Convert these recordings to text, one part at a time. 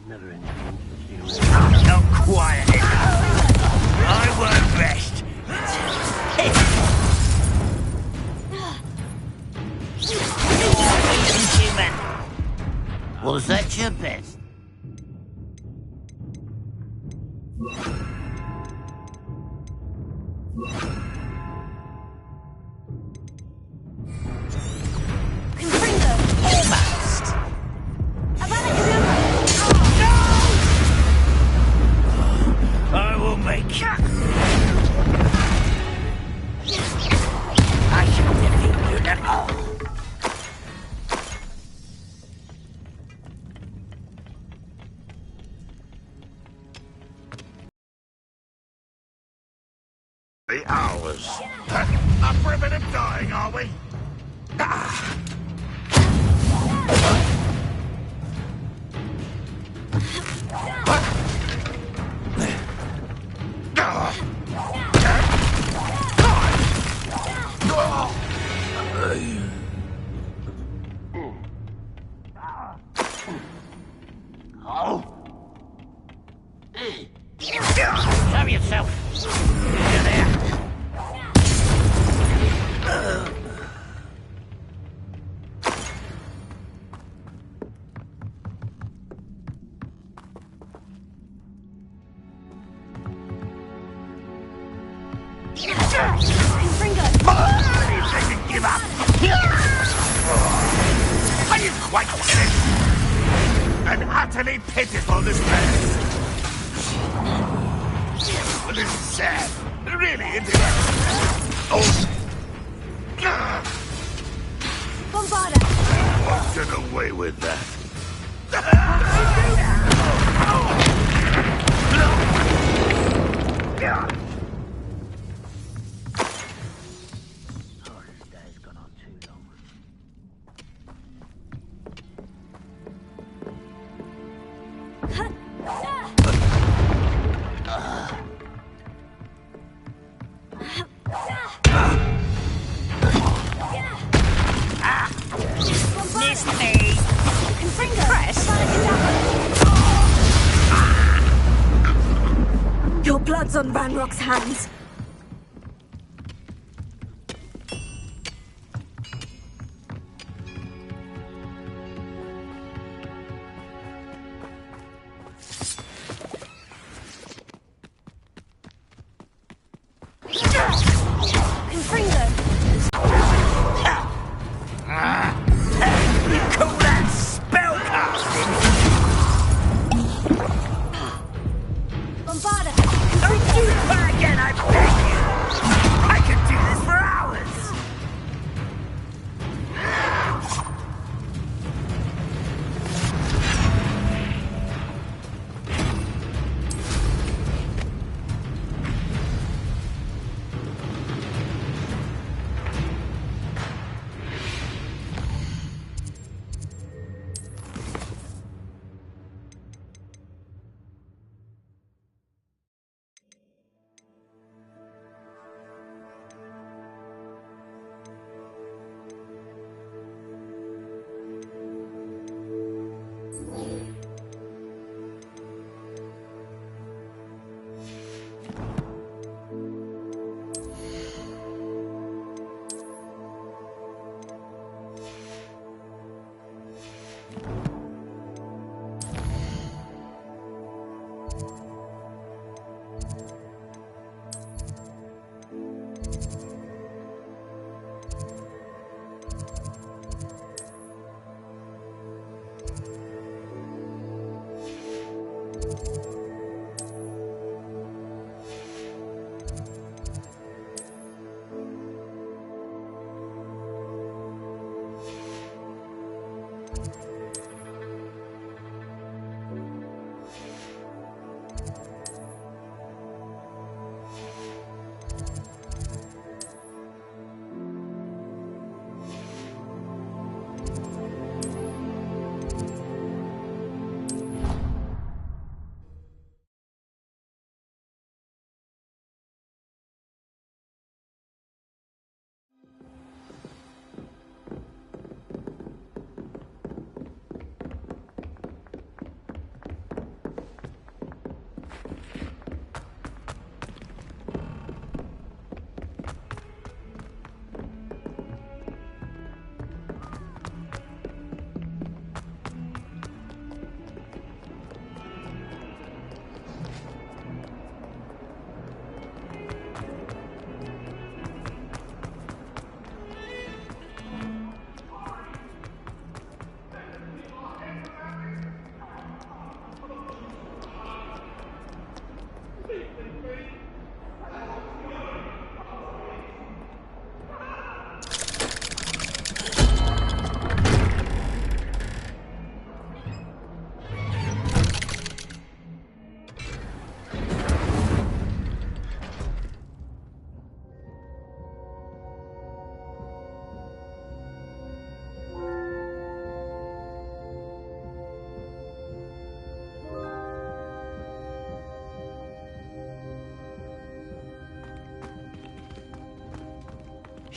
Never anything. I'm not quiet enough. I won't rest. Human. Was that your best? Hours. Up for a bit of dying, are we? Show yourself. You're there. Give up. Are you quite finished? An utterly pitiful despair. Well, this is sad. Really, isn't it? Oh. Bombarda! Won't get away with that. Your blood's on Ranrock's hands. Don't do that again, I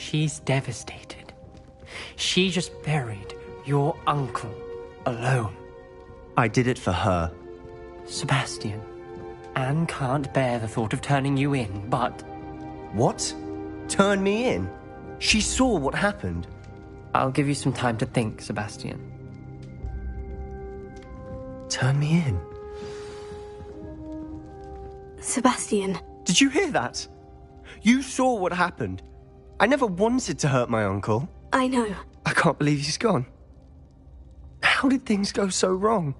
She's devastated. She just buried your uncle alone. I did it for her. Sebastian, Anne can't bear the thought of turning you in, but... What? Turn me in? She saw what happened. I'll give you some time to think, Sebastian. Turn me in? Sebastian. Did you hear that? You saw what happened. I never wanted to hurt my uncle. I know. I can't believe he's gone. How did things go so wrong?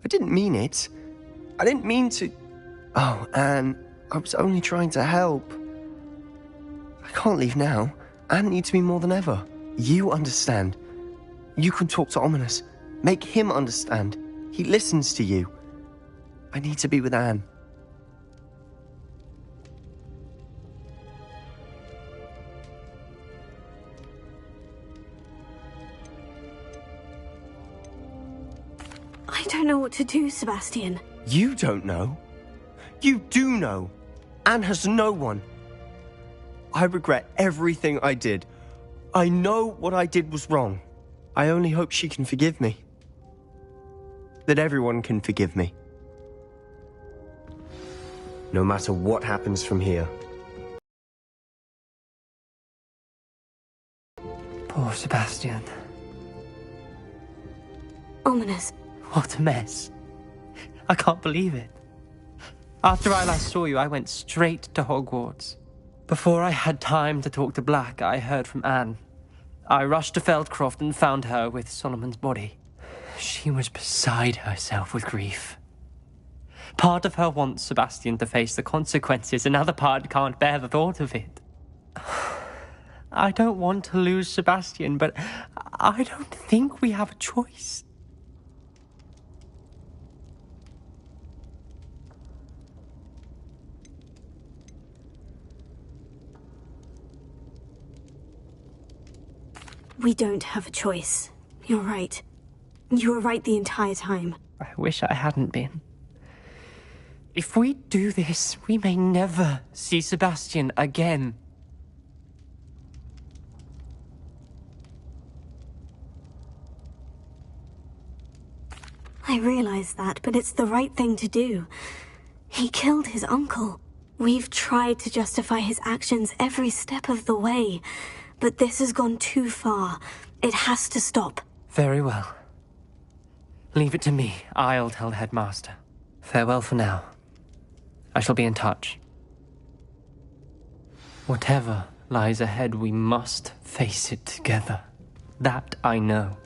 I didn't mean it. I didn't mean to... Oh, Anne, I was only trying to help. I can't leave now. Anne needs me more than ever. You understand. You can talk to Ominous. Make him understand. He listens to you. I need to be with Anne. I don't know what to do, Sebastian. You don't know. You do know. Anne has no one. I regret everything I did. I know what I did was wrong. I only hope she can forgive me. That everyone can forgive me. No matter what happens from here. Poor Sebastian. Ominous. What a mess. I can't believe it. After I last saw you, I went straight to Hogwarts. Before I had time to talk to Black, I heard from Anne. I rushed to Feldcroft and found her with Solomon's body. She was beside herself with grief. Part of her wants Sebastian to face the consequences, another part can't bear the thought of it. I don't want to lose Sebastian, but I don't think we have a choice. We don't have a choice. You're right. You were right the entire time. I wish I hadn't been. If we do this, we may never see Sebastian again. I realize that, but it's the right thing to do. He killed his uncle. We've tried to justify his actions every step of the way, but this has gone too far. It has to stop. Very well. Leave it to me. I'll tell the headmaster. Farewell for now. I shall be in touch. Whatever lies ahead, we must face it together. That I know.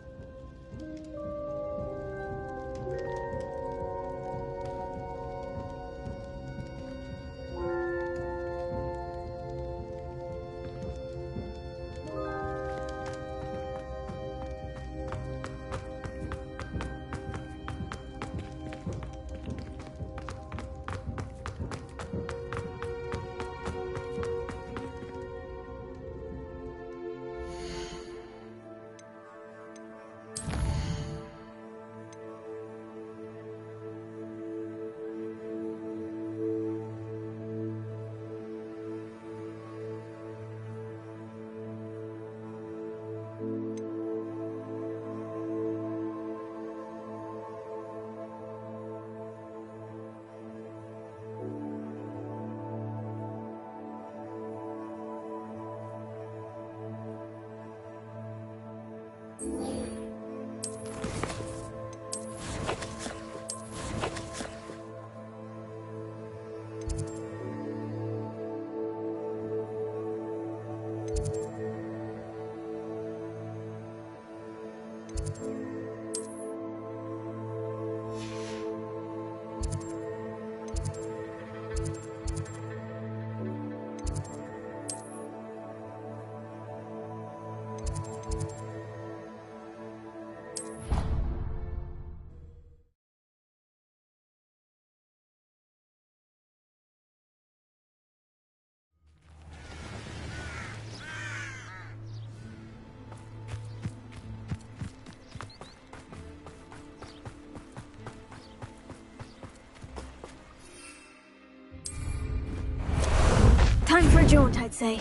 Time for a jaunt, I'd say.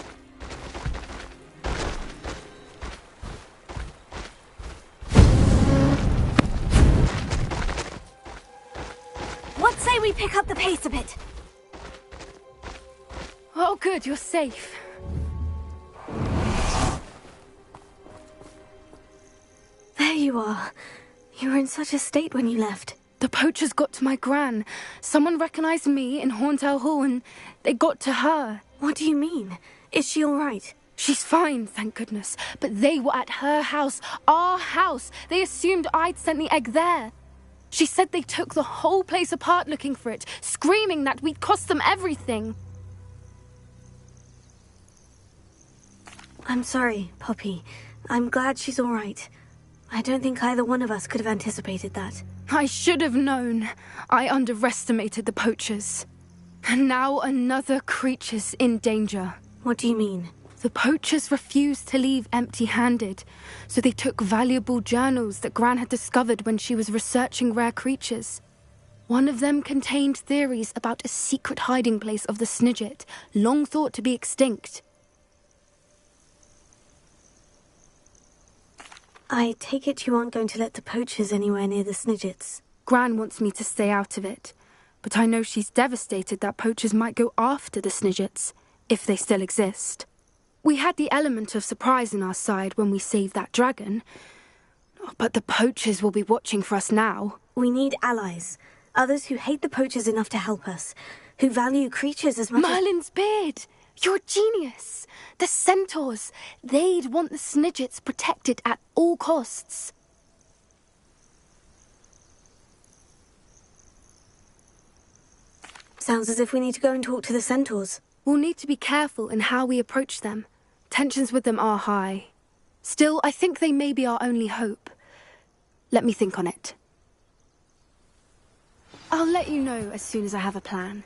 pick up the pace a bit. Oh, good, you're safe. There you are. You were in such a state when you left. The poachers got to my gran. Someone recognized me in Horntail Hall and they got to her. What do you mean? Is she all right? She's fine, thank goodness. But they were at her house, our house. They assumed I'd sent the egg there. She said they took the whole place apart looking for it, screaming that we'd cost them everything. I'm sorry, Poppy. I'm glad she's all right. I don't think either one of us could have anticipated that. I should have known. I underestimated the poachers. And now another creature's in danger. What do you mean? The poachers refused to leave empty-handed, so they took valuable journals that Gran had discovered when she was researching rare creatures. One of them contained theories about a secret hiding place of the Snidget, long thought to be extinct. I take it you aren't going to let the poachers anywhere near the Snidgets. Gran wants me to stay out of it, but I know she's devastated that poachers might go after the Snidgets, if they still exist. We had the element of surprise on our side when we saved that dragon, but the poachers will be watching for us now. We need allies. Others who hate the poachers enough to help us. Who value creatures as much Merlin's beard! You're a genius! The centaurs! They'd want the Snidgets protected at all costs. Sounds as if we need to go and talk to the centaurs. We'll need to be careful in how we approach them. Tensions with them are high. Still, I think they may be our only hope. Let me think on it. I'll let you know as soon as I have a plan.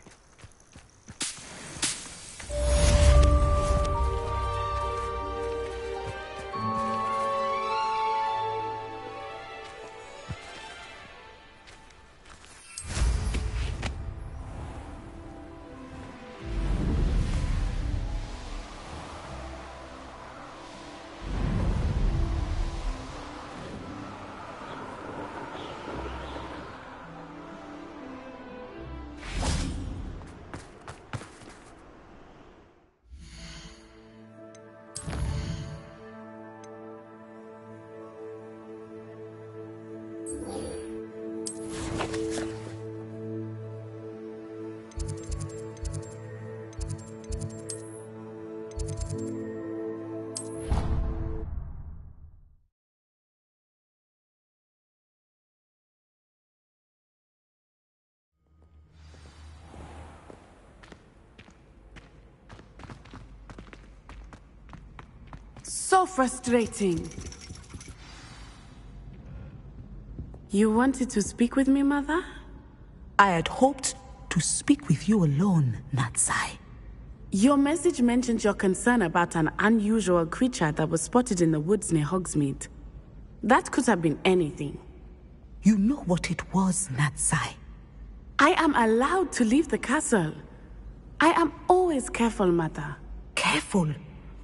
So frustrating. You wanted to speak with me, Mother? I had hoped to speak with you alone, Natsai. Your message mentioned your concern about an unusual creature that was spotted in the woods near Hogsmeade. That could have been anything. You know what it was, Natsai. I am allowed to leave the castle. I am always careful, Mother. Careful.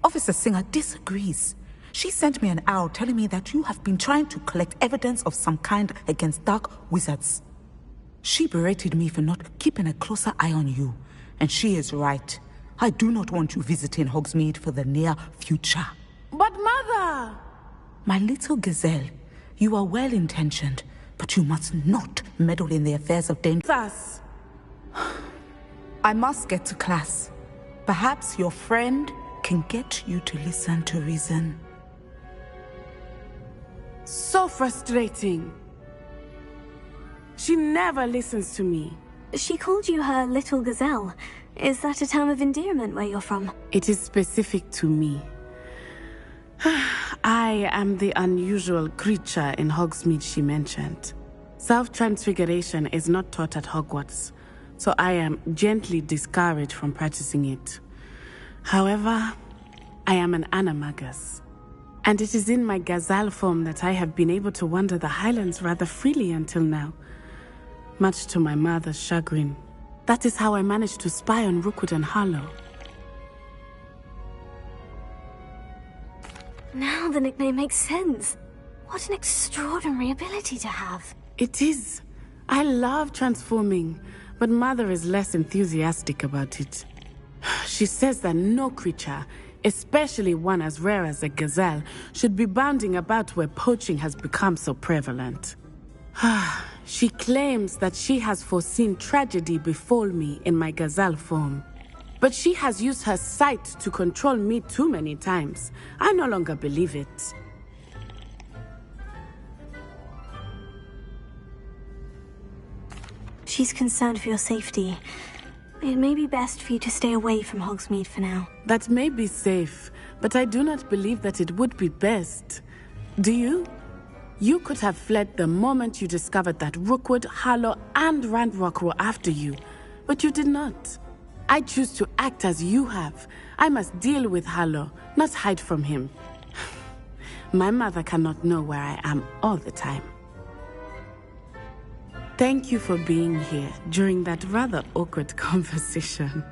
Officer Singer disagrees. She sent me an owl telling me that you have been trying to collect evidence of some kind against dark wizards. She berated me for not keeping a closer eye on you, and she is right. I do not want you visiting Hogsmeade for the near future. But Mother! My little gazelle, you are well-intentioned, but you must not meddle in the affairs of danger. Thus, I must get to class. Perhaps your friend can get you to listen to reason. so frustrating. She never listens to me. She called you her little gazelle. Is that a term of endearment where you're from? It is specific to me. I am the unusual creature in Hogsmeade she mentioned. Self-transfiguration is not taught at Hogwarts, so I am gently discouraged from practicing it. However, I am an animagus, and it is in my gazelle form that I have been able to wander the Highlands rather freely until now, much to my mother's chagrin. That is how I managed to spy on Rookwood and Harlow. Now the nickname makes sense. What an extraordinary ability to have. It is. I love transforming, but Mother is less enthusiastic about it. She says that no creature, especially one as rare as a gazelle, should be bounding about where poaching has become so prevalent. She claims that she has foreseen tragedy befall me in my gazelle form. But she has used her sight to control me too many times. I no longer believe it. She's concerned for your safety. It may be best for you to stay away from Hogsmeade for now. That may be safe, but I do not believe that it would be best. Do you? You could have fled the moment you discovered that Rookwood, Harlow, and Randrock were after you, but you did not. I choose to act as you have. I must deal with Harlow, not hide from him. My mother cannot know where I am all the time. Thank you for being here during that rather awkward conversation.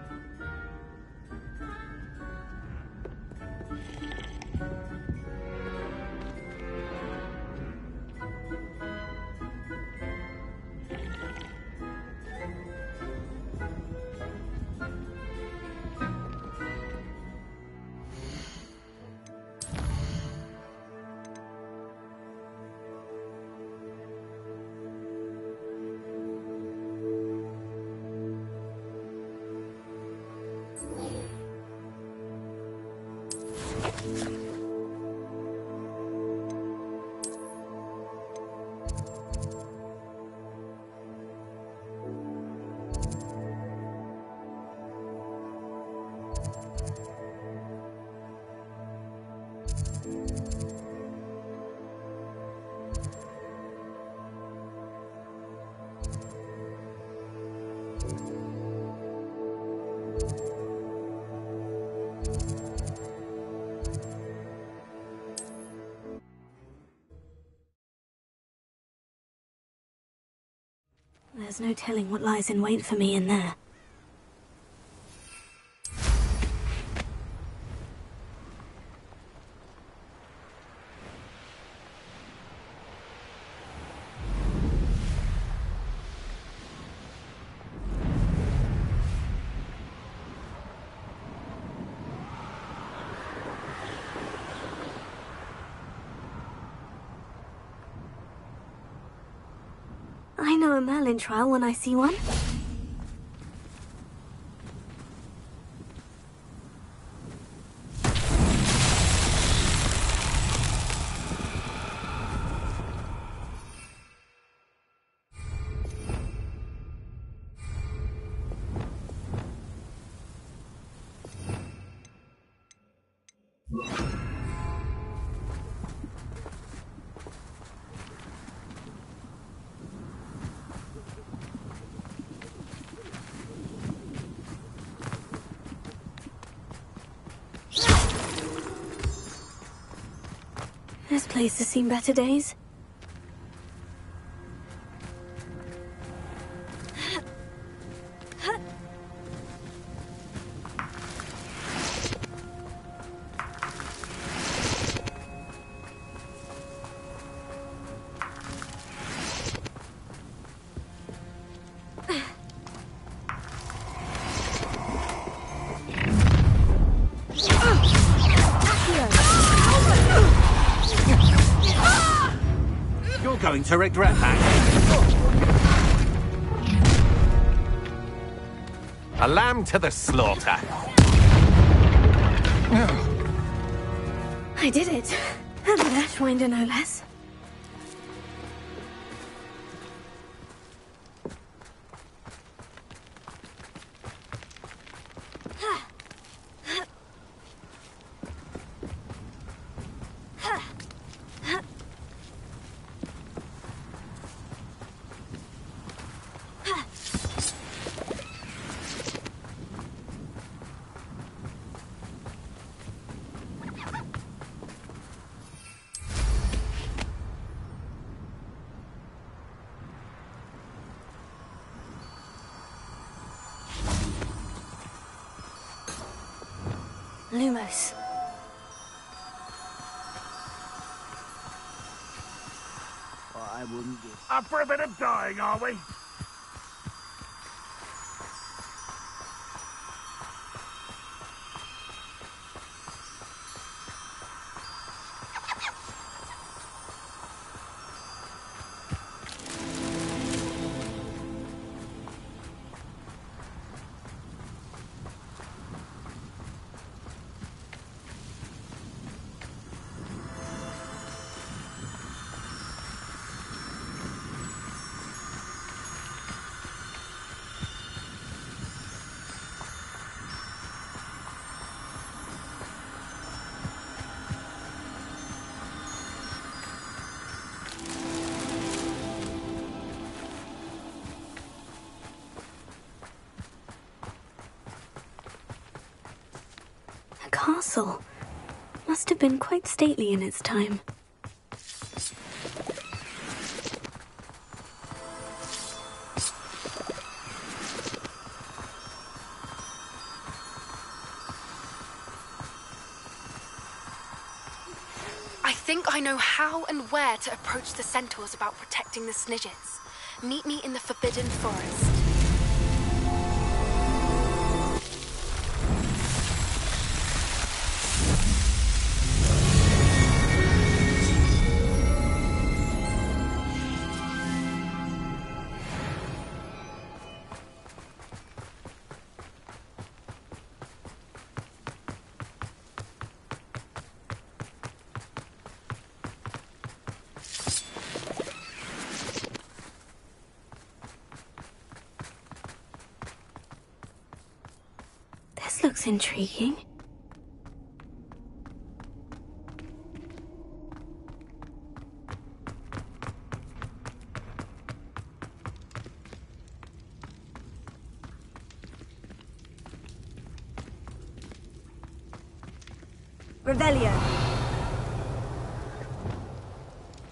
There's no telling what lies in wait for me in there. I know a Merlin trial when I see one. This place has seen better days. Going to regret that. A lamb to the slaughter. I did it. And with Ashwinder, no less. Lumos. I wouldn't give. Up for a bit of dying, are we? castle. Must have been quite stately in its time. I think I know how and where to approach the centaurs about protecting the Snidgets. Meet me in the Forbidden Forest. This looks intriguing. Revelio.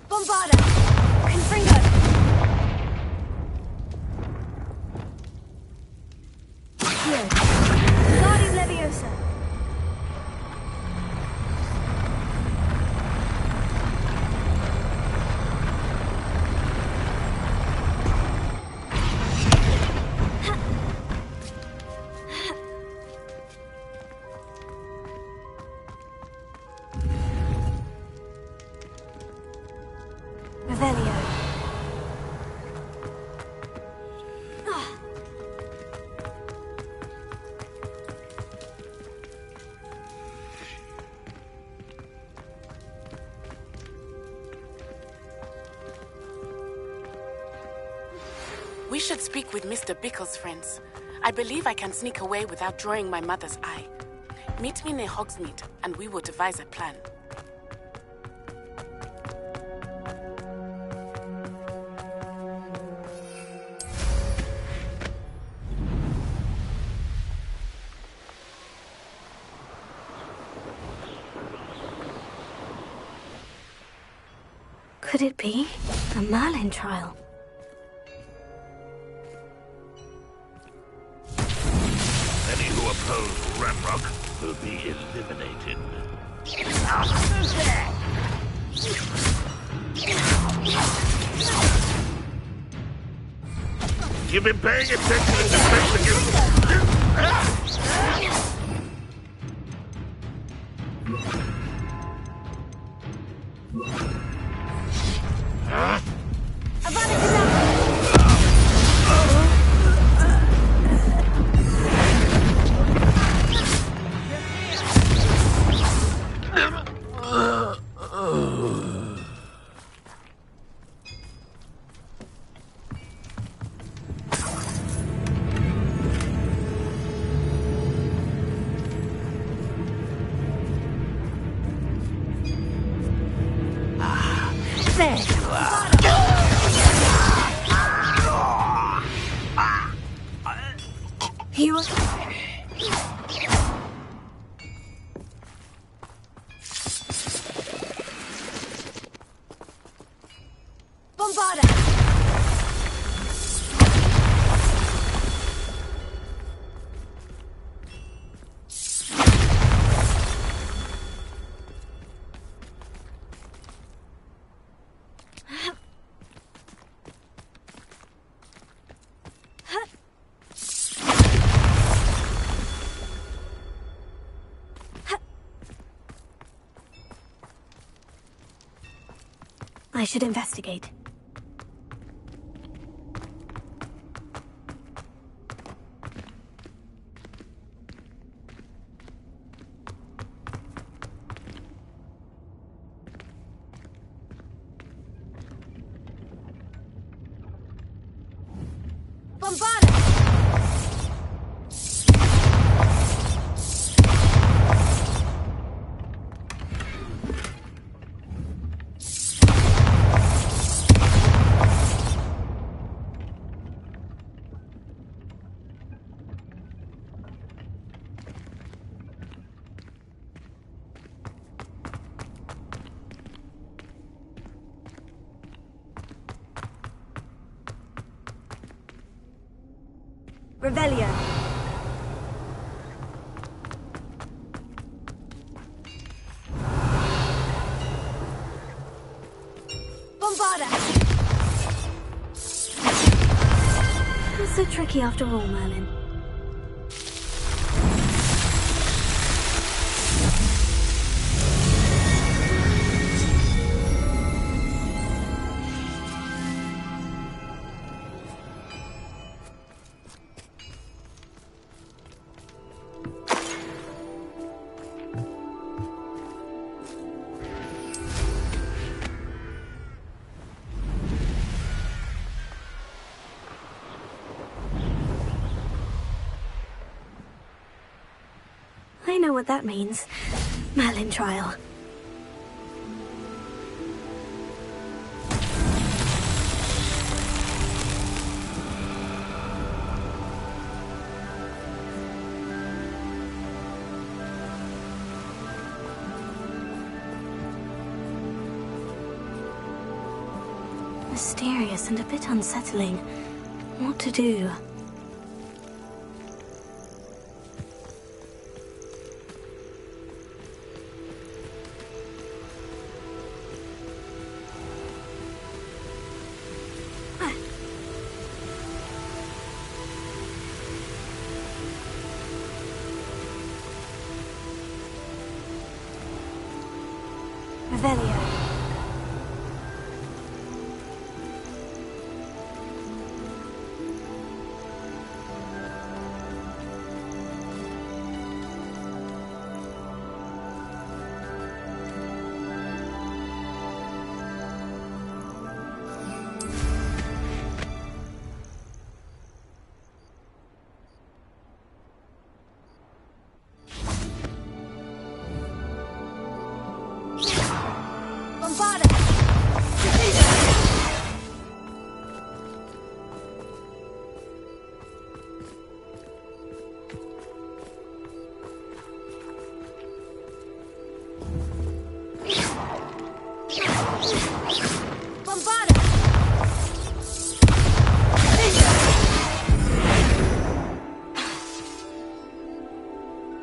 Bombarda. Confringo. Here. Guardian Leviosa. Revelio. We should speak with Mr. Bickle's friends. I believe I can sneak away without drawing my mother's eye. Meet me near Hogsmeade, and we will devise a plan. Could it be a Merlin trial? Any who oppose Ramrock will be eliminated. You've been paying attention to defense against... There you are. You... Bombarda. I should investigate. Bombarda. Revelio. Bombarda. Not so tricky after all, Merlin. I know what that means. Merlin trial. Mysterious and a bit unsettling. What to do? Revelio. Bombarda. Bombarda.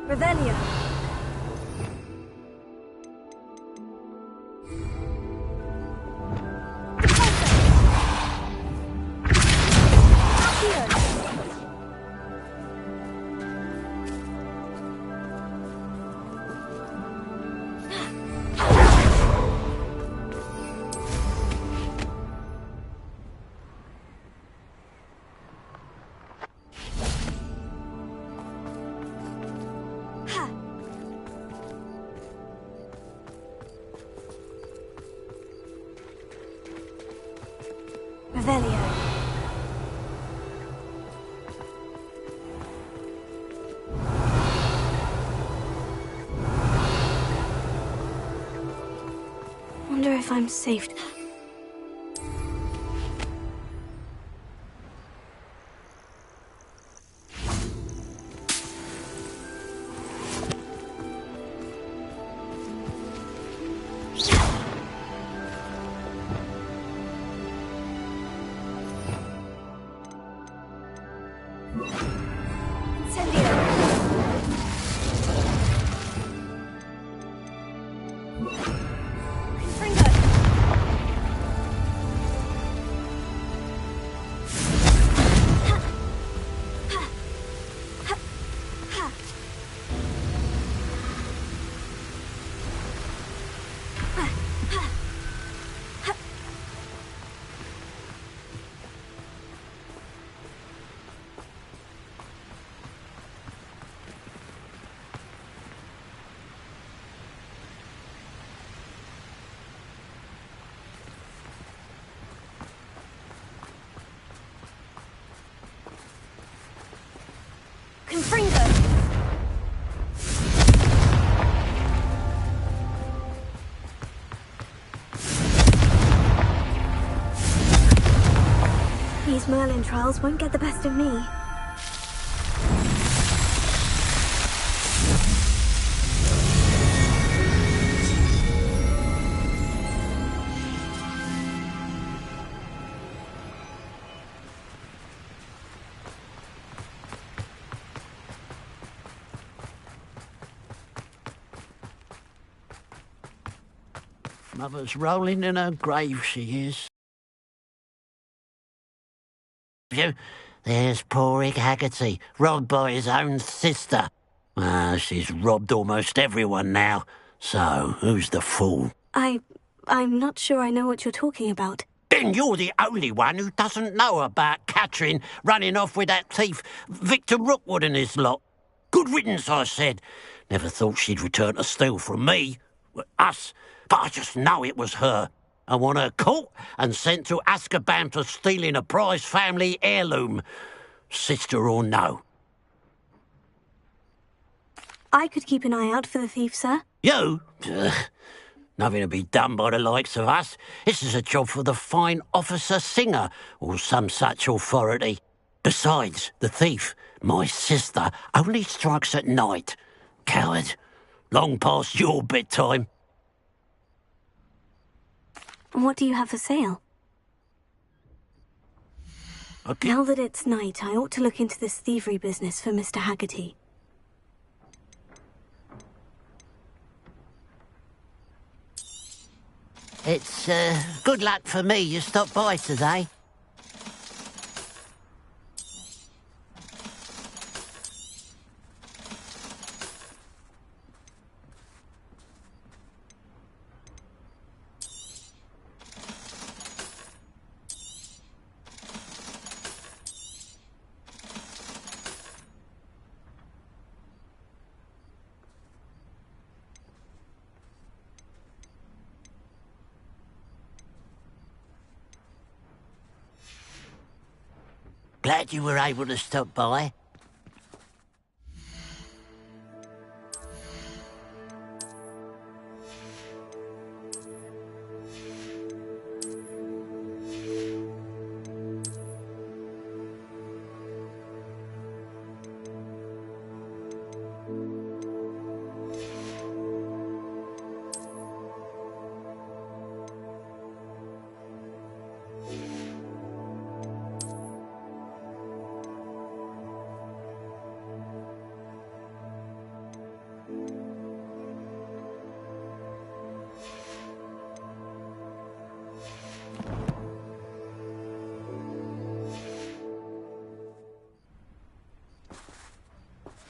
Revelio. Revelio. Wonder if I'm safe. Confringo. These Merlin trials won't get the best of me. Mother's rolling in her grave, she is. There's poor Rick Haggerty, robbed by his own sister. She's robbed almost everyone now. So, who's the fool? I'm not sure I know what you're talking about. Then you're the only one who doesn't know about Catherine running off with that thief, Victor Rookwood and his lot. Good riddance, I said. Never thought she'd return to steal from me. Us. But I just know it was her. I want her caught and sent to Azkaban for stealing a prize family heirloom. Sister or no. I could keep an eye out for the thief, sir. You? Nothing to be done by the likes of us. This is a job for the fine officer Singer, or some such authority. Besides, the thief, my sister, only strikes at night. Coward. Long past your bedtime. What do you have for sale? Okay. Now that it's night, I ought to look into this thievery business for Mr. Haggerty. It's good luck for me you stopped by today. Glad you were able to stop by.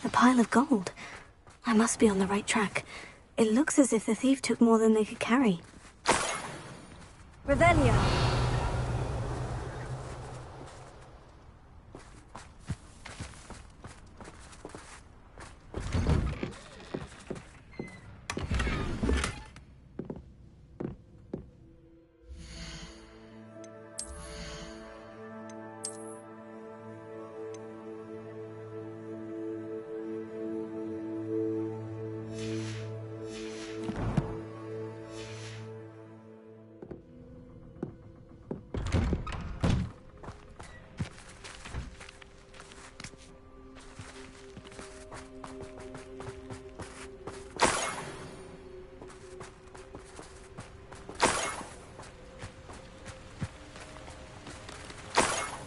A pile of gold. I must be on the right track. It looks as if the thief took more than they could carry. Revelio.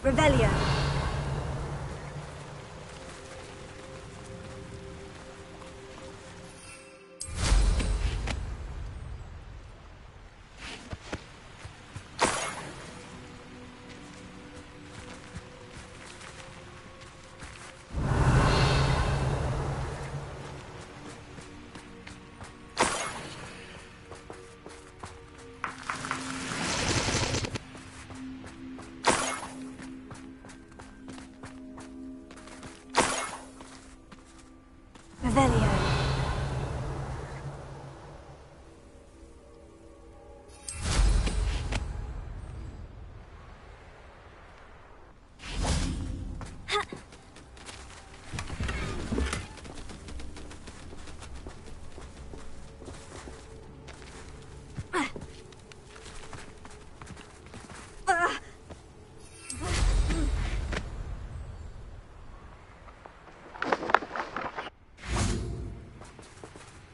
Revelio. Revelio.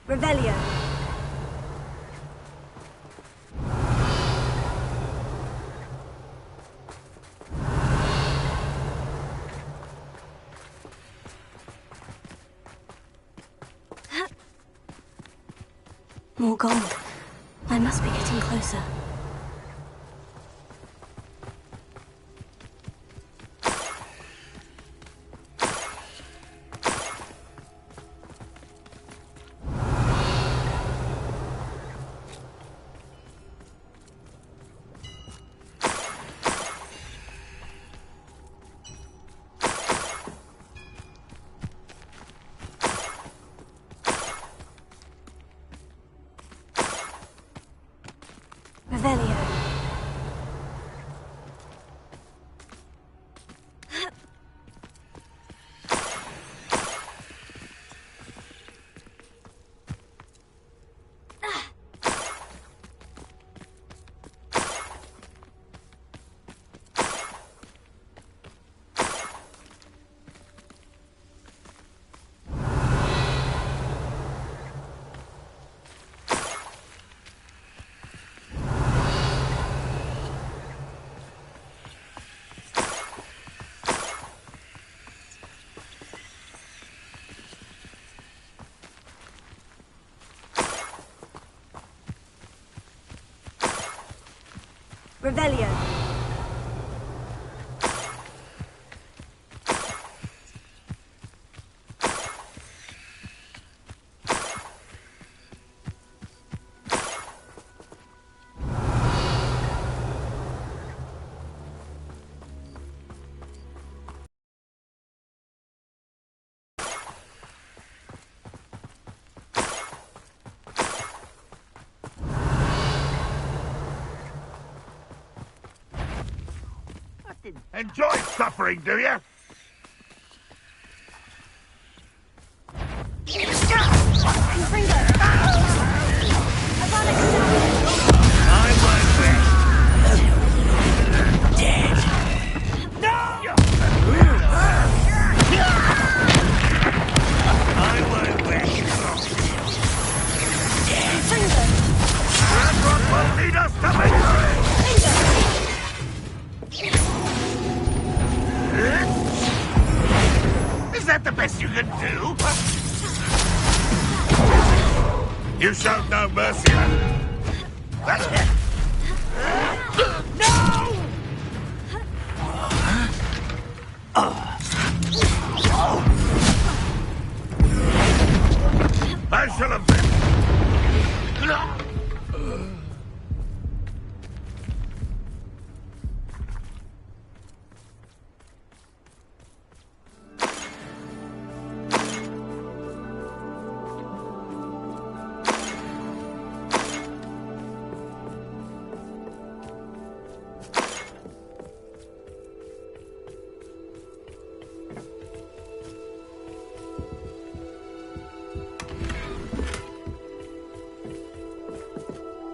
Revelio. More gold. I must be getting closer. Revelio. Revelio. Enjoy suffering, do you? I won't rest. Dead. No! I won't rest. That's what will lead us to victory! Is that the best you can do? You showed no mercy. No! I shall have been.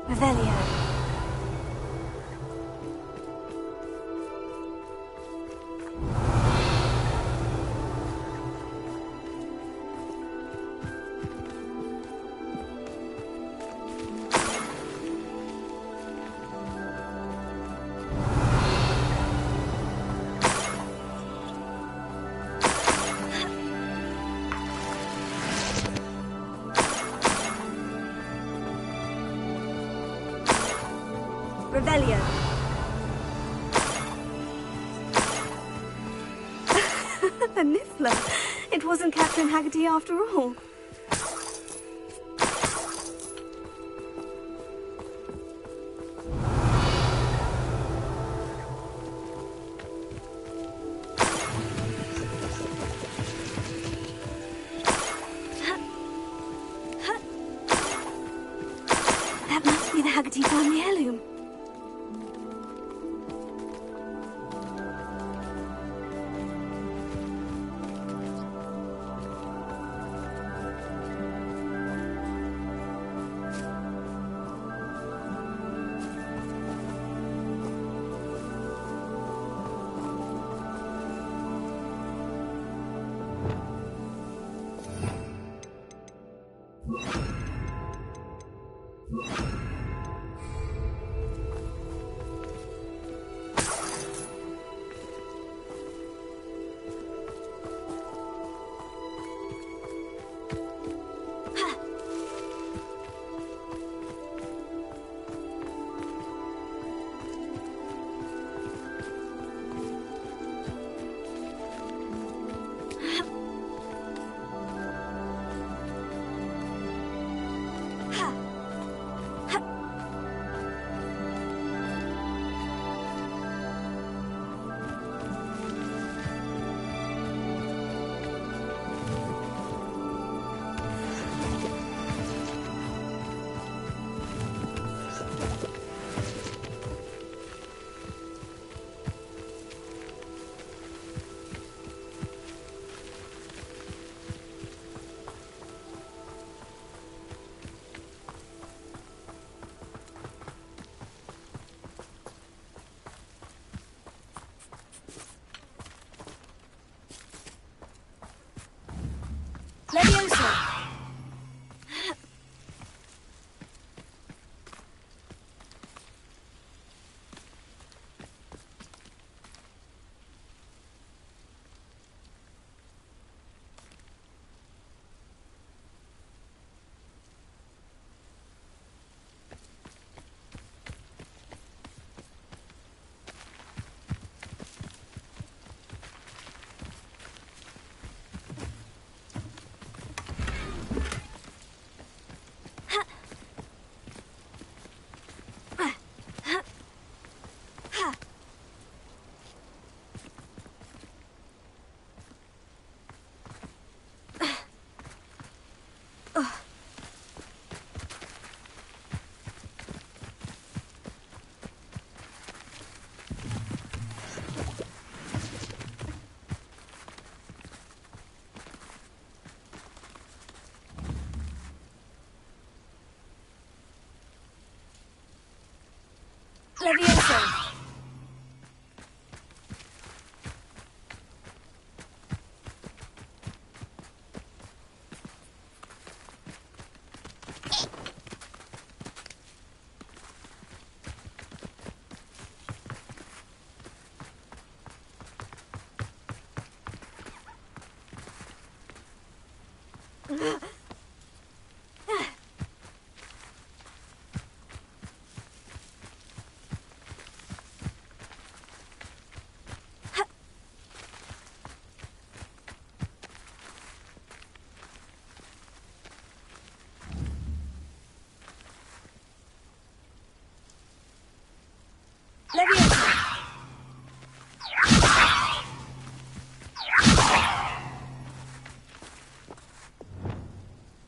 Revelio. Revelio. A Niffler. It wasn't Catherine Haggerty after all. That must be the Haggerty family heirloom. Levioso! Levioso!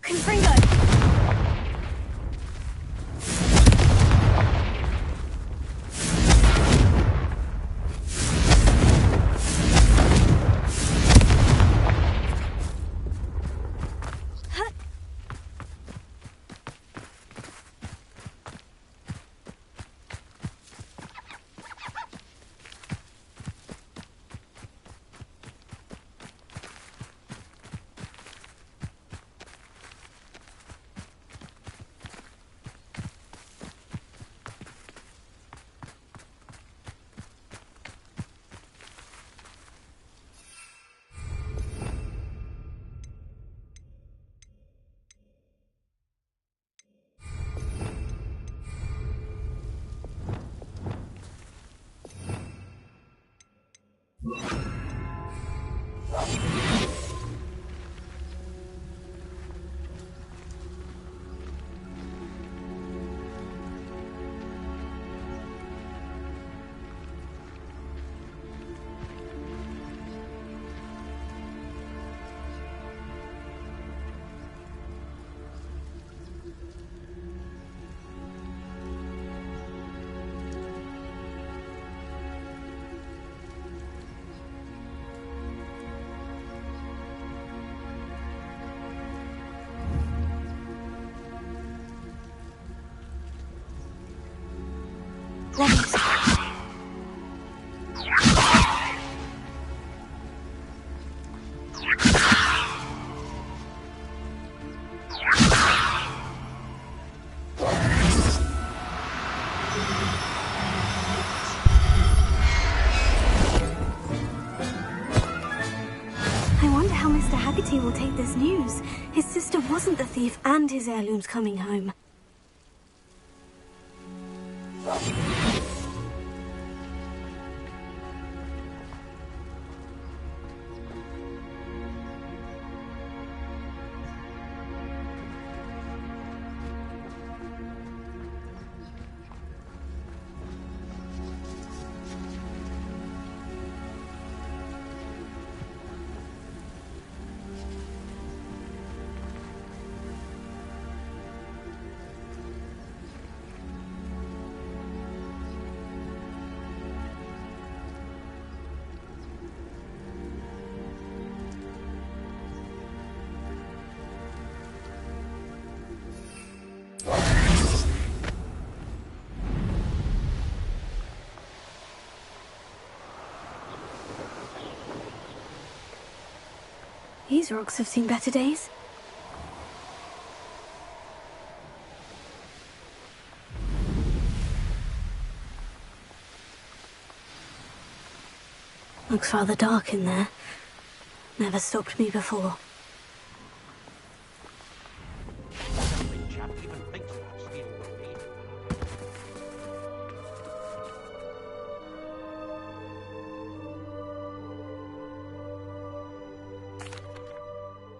Confringo! Levioso! I wonder how Mr. Haggerty will take this news. His sister wasn't the thief and his heirloom's coming home. These rocks have seen better days. Looks rather dark in there. Never stopped me before.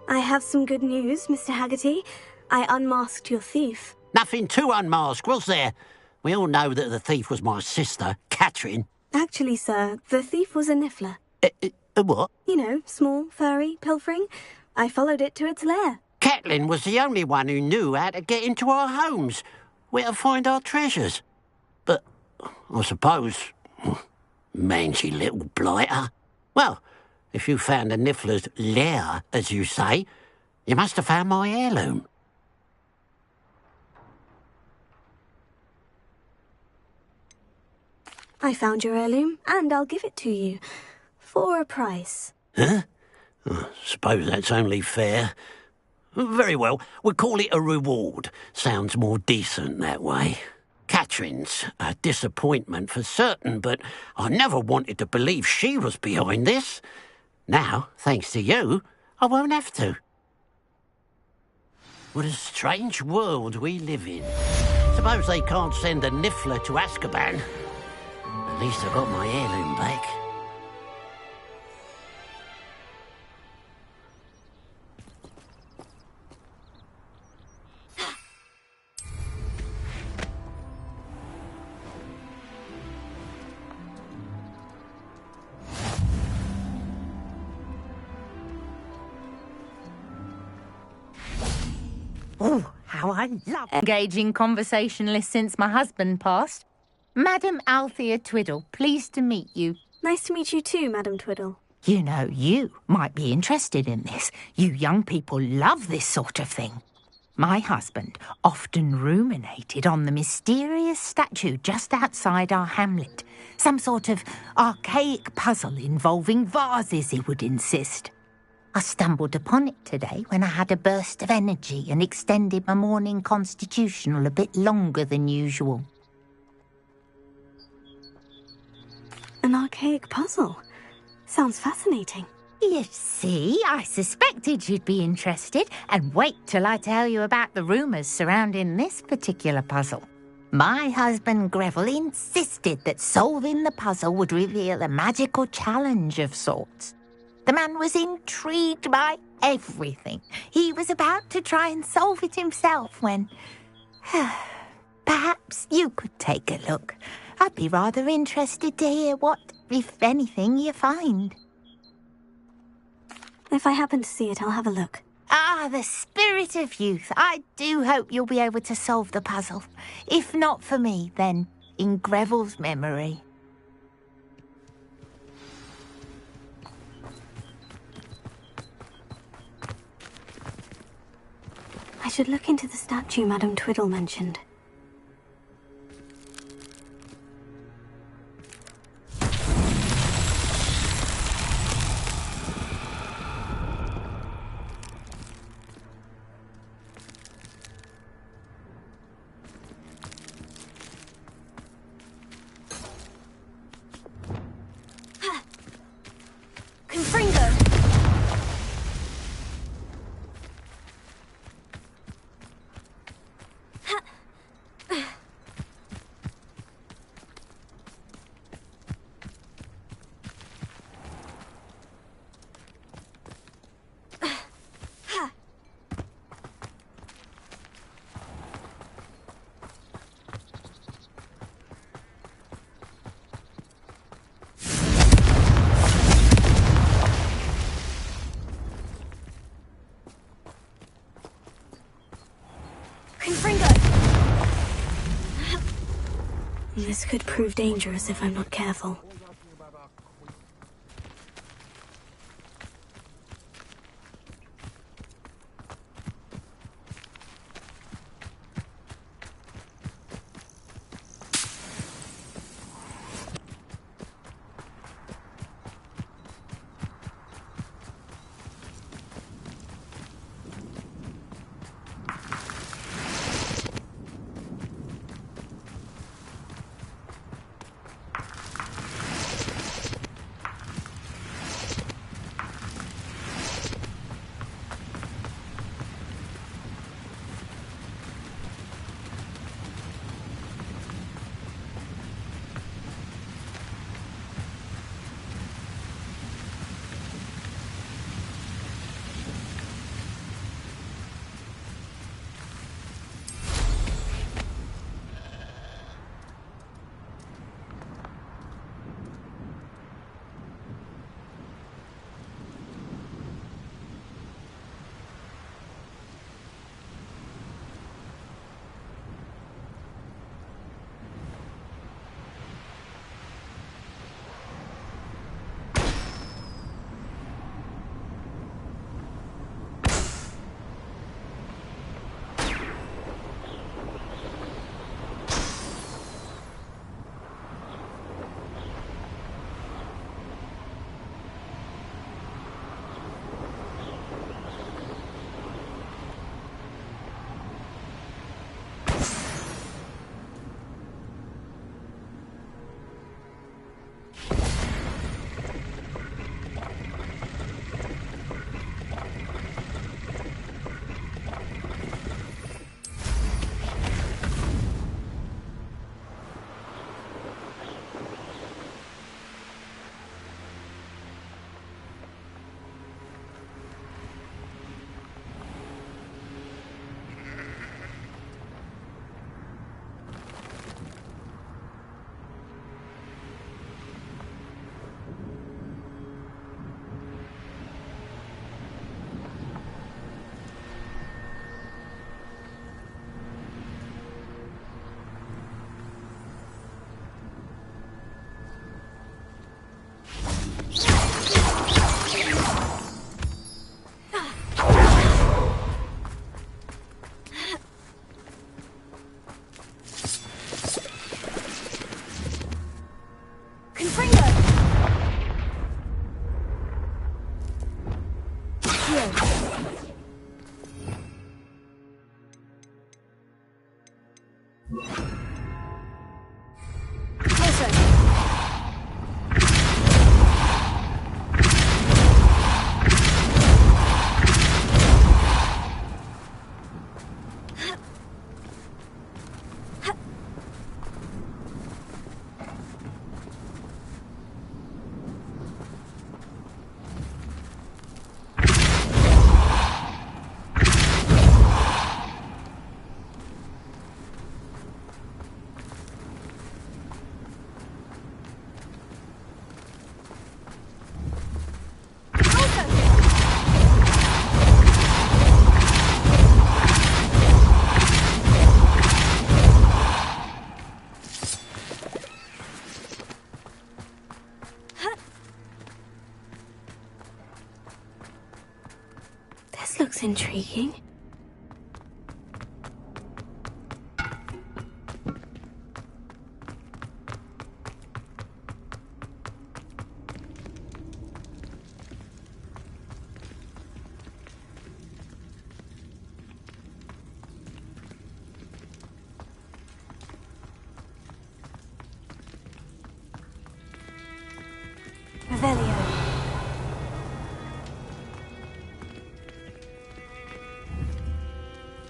I have some good news, Mr. Haggerty. I unmasked your thief. Nothing to unmask, was there? We all know that the thief was my sister, Catherine. Actually, sir, the thief was a niffler. A what? You know, small, furry, pilfering. I followed it to its lair. Catelyn was the only one who knew how to get into our homes, where to find our treasures. But I suppose, mangy little blighter. Well, if you found the niffler's lair, as you say, you must have found my heirloom. I found your heirloom, and I'll give it to you. For a price. Huh? Suppose that's only fair. Very well, we'll call it a reward. Sounds more decent that way. Catherine's a disappointment for certain, but I never wanted to believe she was behind this. Now, thanks to you, I won't have to. What a strange world we live in. Suppose they can't send a Niffler to Azkaban. At least I got my heirloom back. Oh, how I love engaging conversationalists since my husband passed. Madam Althea Twiddle, pleased to meet you. Nice to meet you too, Madam Twiddle. You know, you might be interested in this. You young people love this sort of thing. My husband often ruminated on the mysterious statue just outside our hamlet. Some sort of archaic puzzle involving vases, he would insist. I stumbled upon it today when I had a burst of energy and extended my morning constitutional a bit longer than usual. An archaic puzzle. Sounds fascinating. You see, I suspected you'd be interested, and wait till I tell you about the rumours surrounding this particular puzzle. My husband Greville insisted that solving the puzzle would reveal a magical challenge of sorts. The man was intrigued by everything. He was about to try and solve it himself when... Perhaps you could take a look. I'd be rather interested to hear what, if anything, you find. If I happen to see it, I'll have a look. Ah, the spirit of youth. I do hope you'll be able to solve the puzzle. If not for me, then in Greville's memory. I should look into the statue Madam Twiddle mentioned. This could prove dangerous if I'm not careful. looks intriguing. Revelio.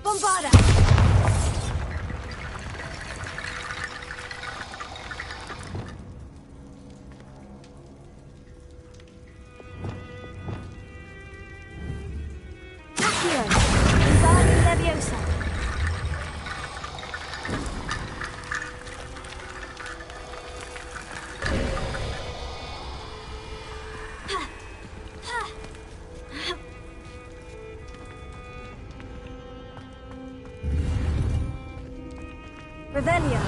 Bombarda! Accio! Bombardi Leviosa! Revelio.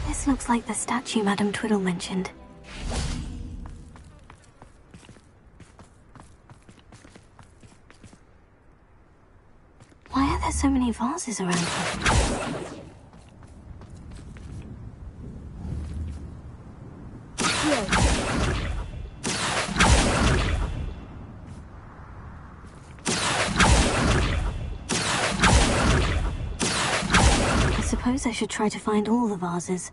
This looks like the statue Madame Twiddle mentioned. Why are there so many vases around here? I suppose I should try to find all the vases.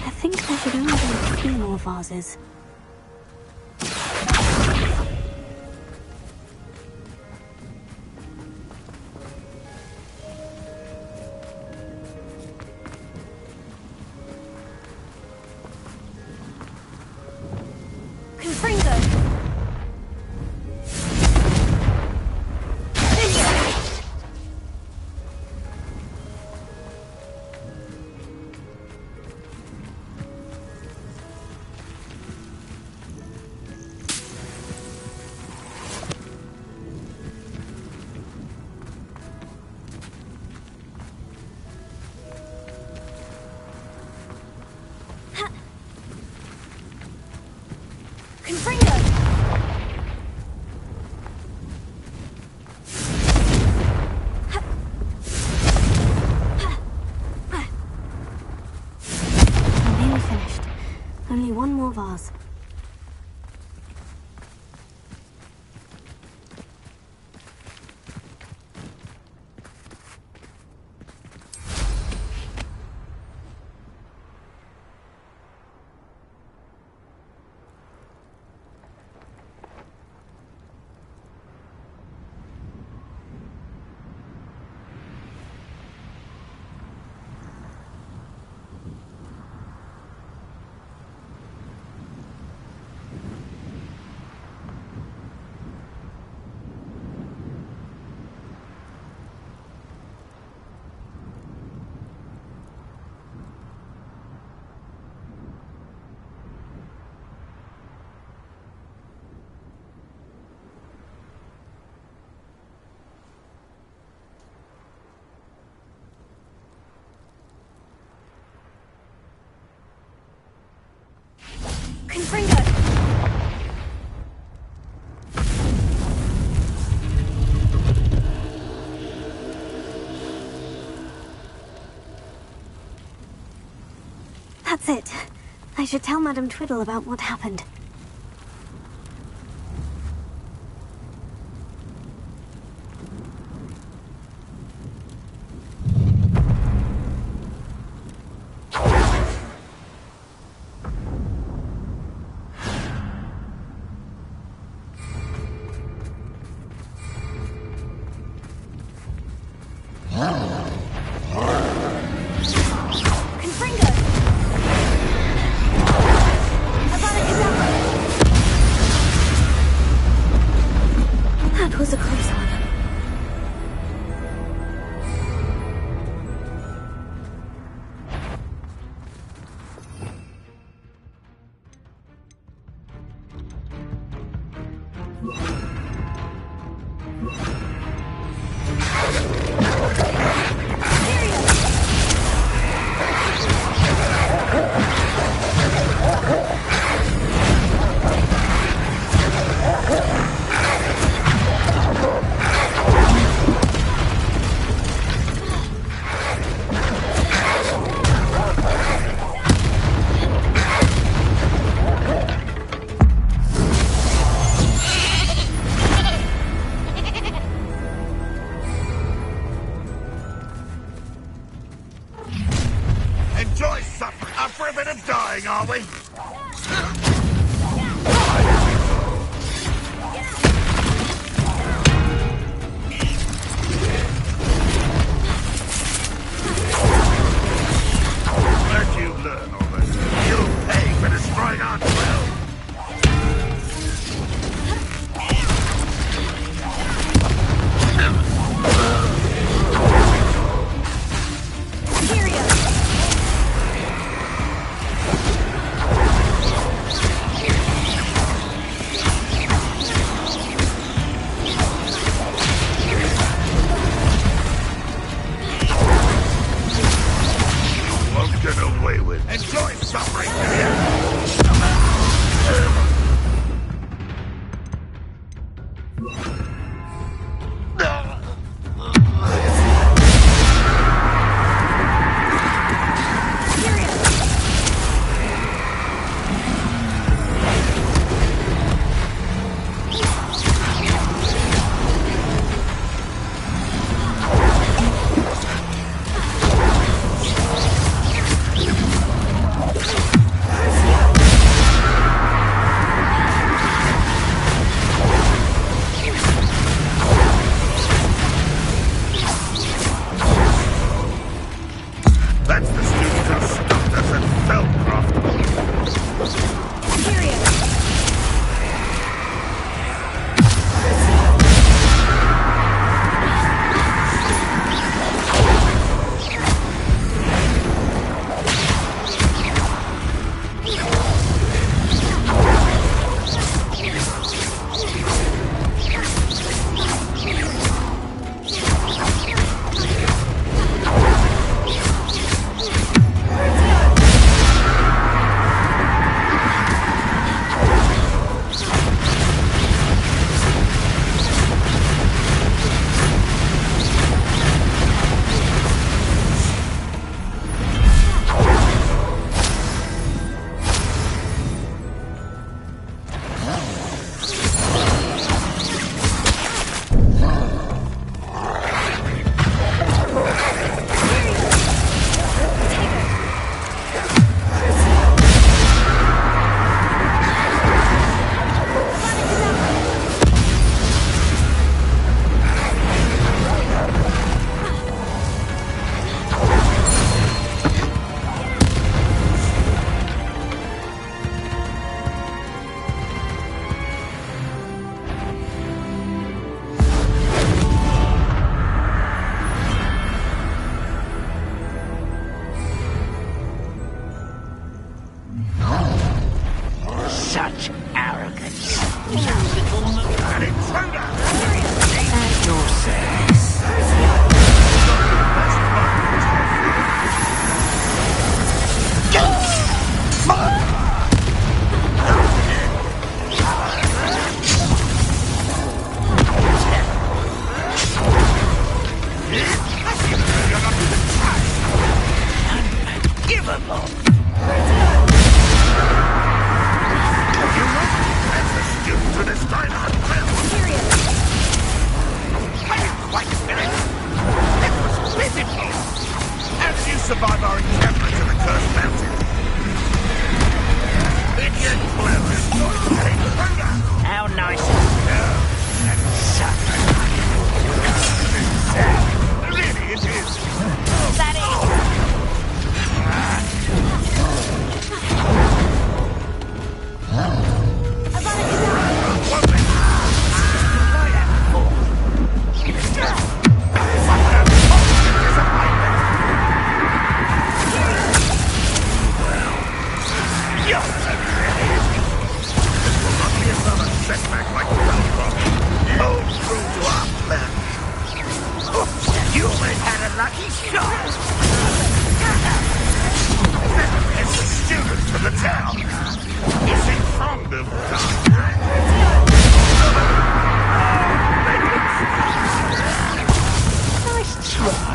I think there should only be a few more vases. Only one more vase. Confringo! That's it. I should tell Madame Twiddle about what happened. That was a close one. Enjoy suffering. Up for a bit of dying, are we? Where'd you learn all this? You'll pay for destroying our trail. Enjoy suffering, That's the student who stopped us at Felcroft. To destroy our Period. I didn't quite finish. It was pitiful. How did you survive our encounter to the cursed mountain? Idiot clever. How nice of you. And such. Really, it is. That Setback like hold true to our plan. You may had a lucky shot. It's a student from the town. You seem fond of nice try.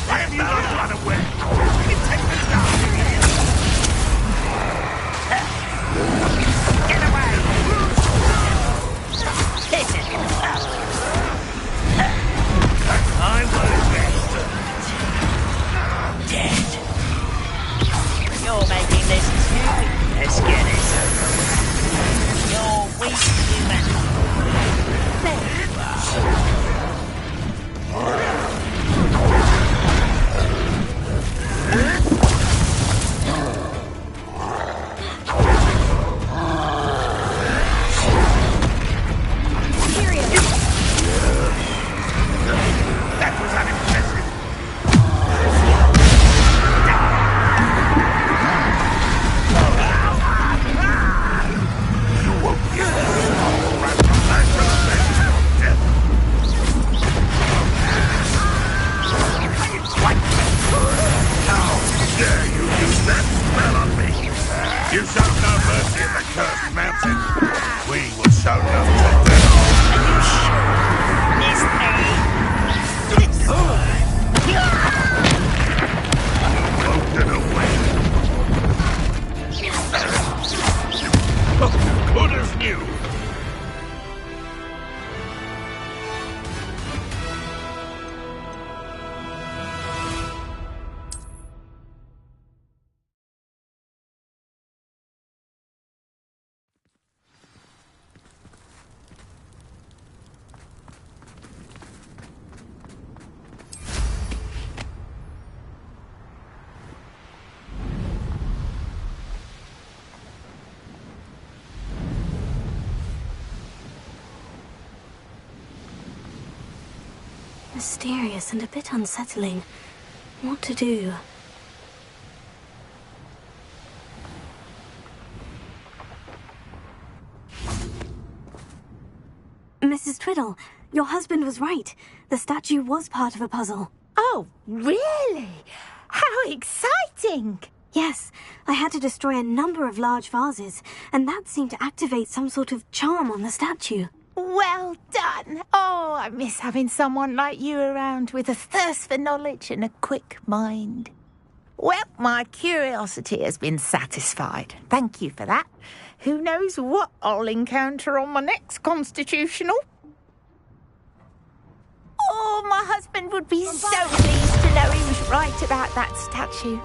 Why have you not run away? You take the down. Get away! Listen. I won't rest. Dead. You're making this too. Let's get this over with. You're weak human. There you are. You show no mercy in the cursed mountain. We will show no tender. Are you sure? This Broken away. Oh, good as new. Mysterious and a bit unsettling. What to do? Mrs. Twiddle, your husband was right. The statue was part of a puzzle. Oh, really? How exciting! Yes, I had to destroy a number of large vases, and that seemed to activate some sort of charm on the statue. Well done. Oh, I miss having someone like you around with a thirst for knowledge and a quick mind. Well, my curiosity has been satisfied. Thank you for that. Who knows what I'll encounter on my next constitutional? Oh, my husband would be so pleased to know he was right about that statue.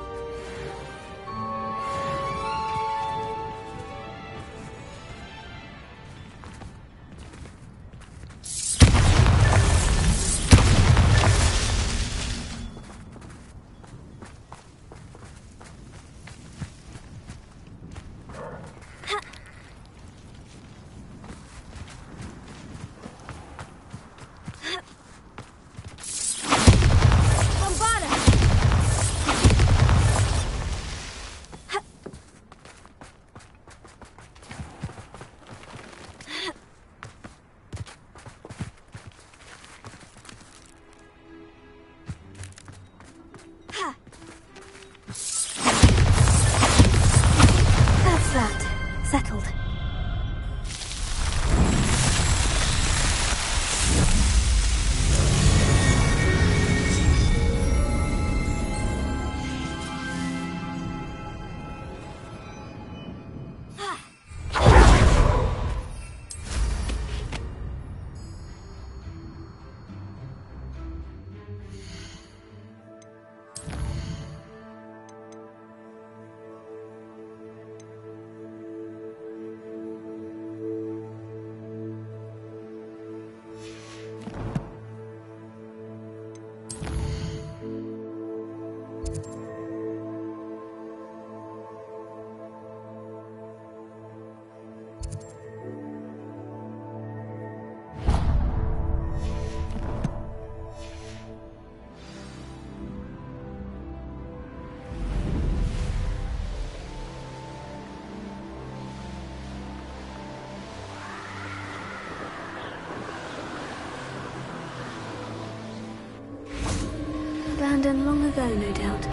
London long ago, no doubt.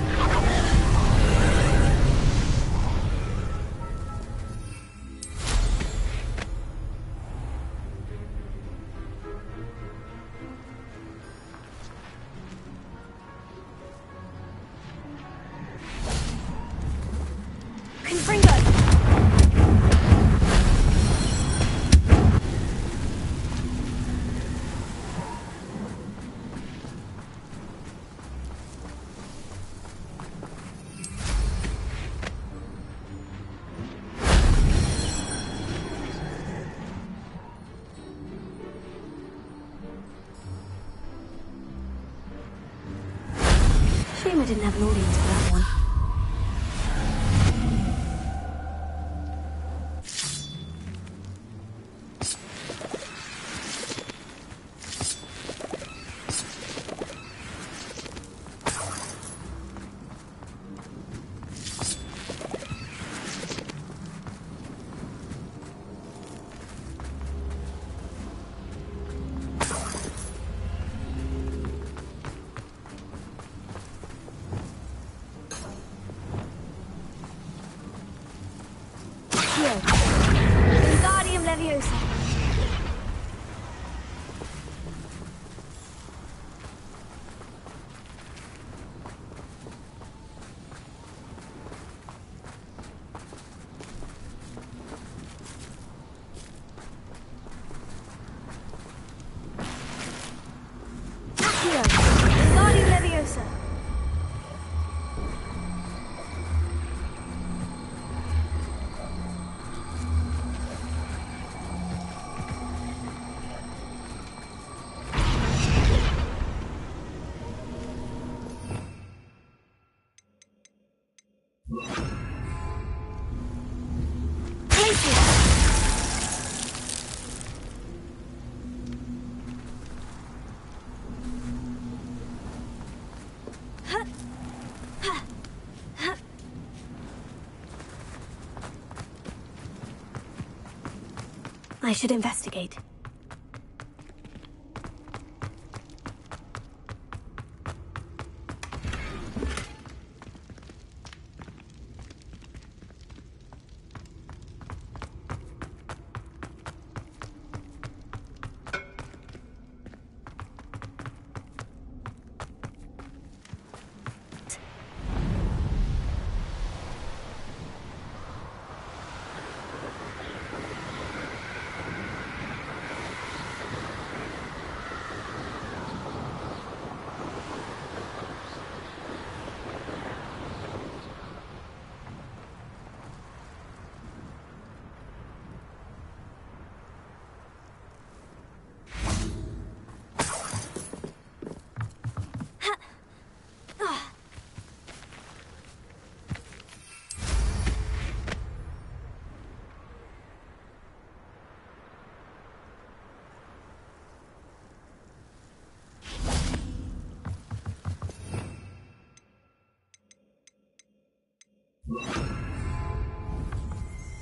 Shame I didn't have an audience for that one. Wingardium Leviosa. Accio. Wingardium Leviosa. I should investigate.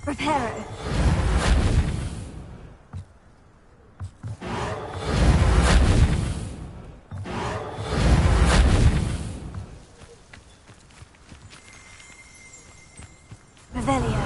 Reparo. Revelio.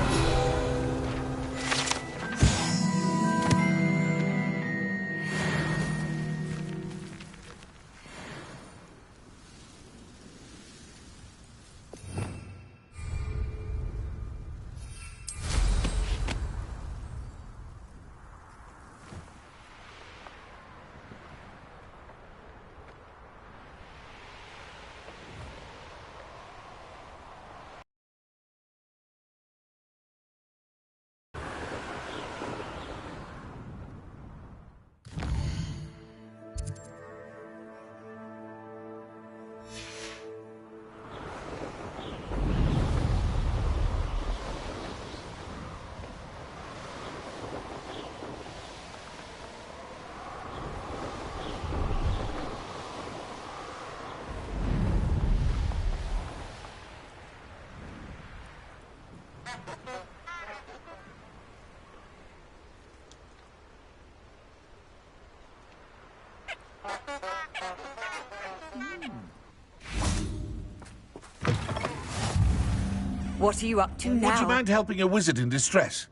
What are you up to now? Would you mind helping a wizard in distress?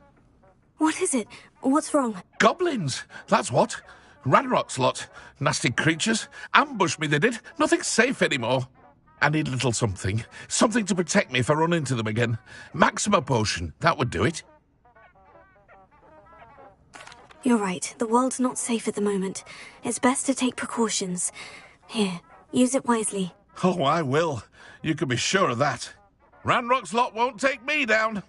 What is it? What's wrong? Goblins! That's what. Ranrock's lot. Nasty creatures. Ambushed me, they did. Nothing's safe anymore. I need a little something. Something to protect me if I run into them again. Maxima potion. That would do it. You're right. The world's not safe at the moment. It's best to take precautions. Here, use it wisely. Oh, I will. You can be sure of that. Ranrock's lot won't take me down.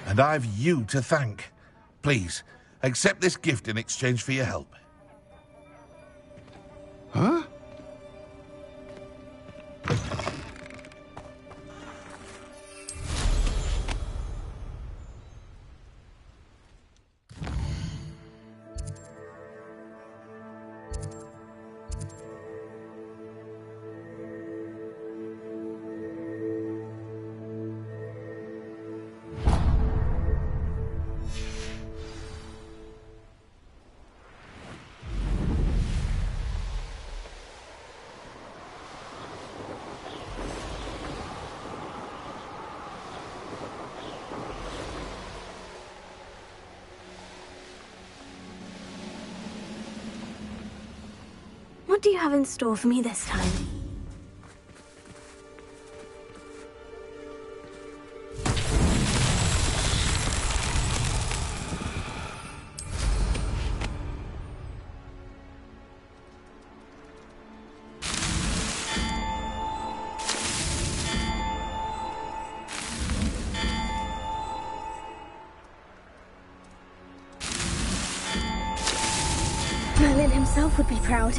And I've you to thank. Please, accept this gift in exchange for your help. Huh? What do you have in store for me this time? Merlin himself would be proud.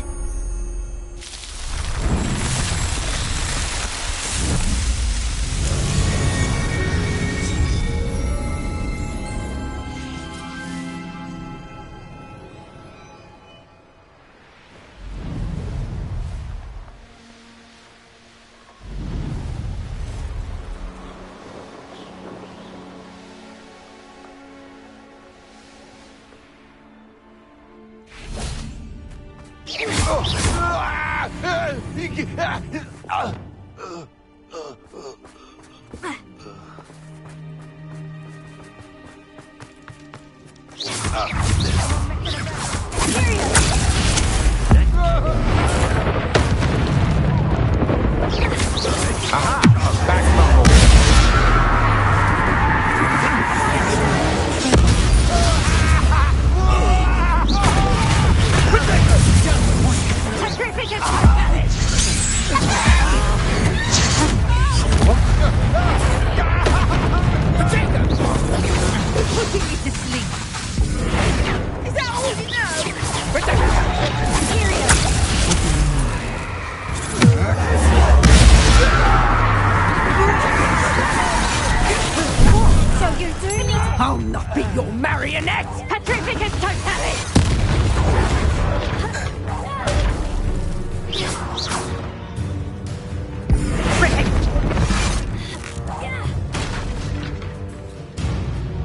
I'll not be your marionette! Petrificus totalis!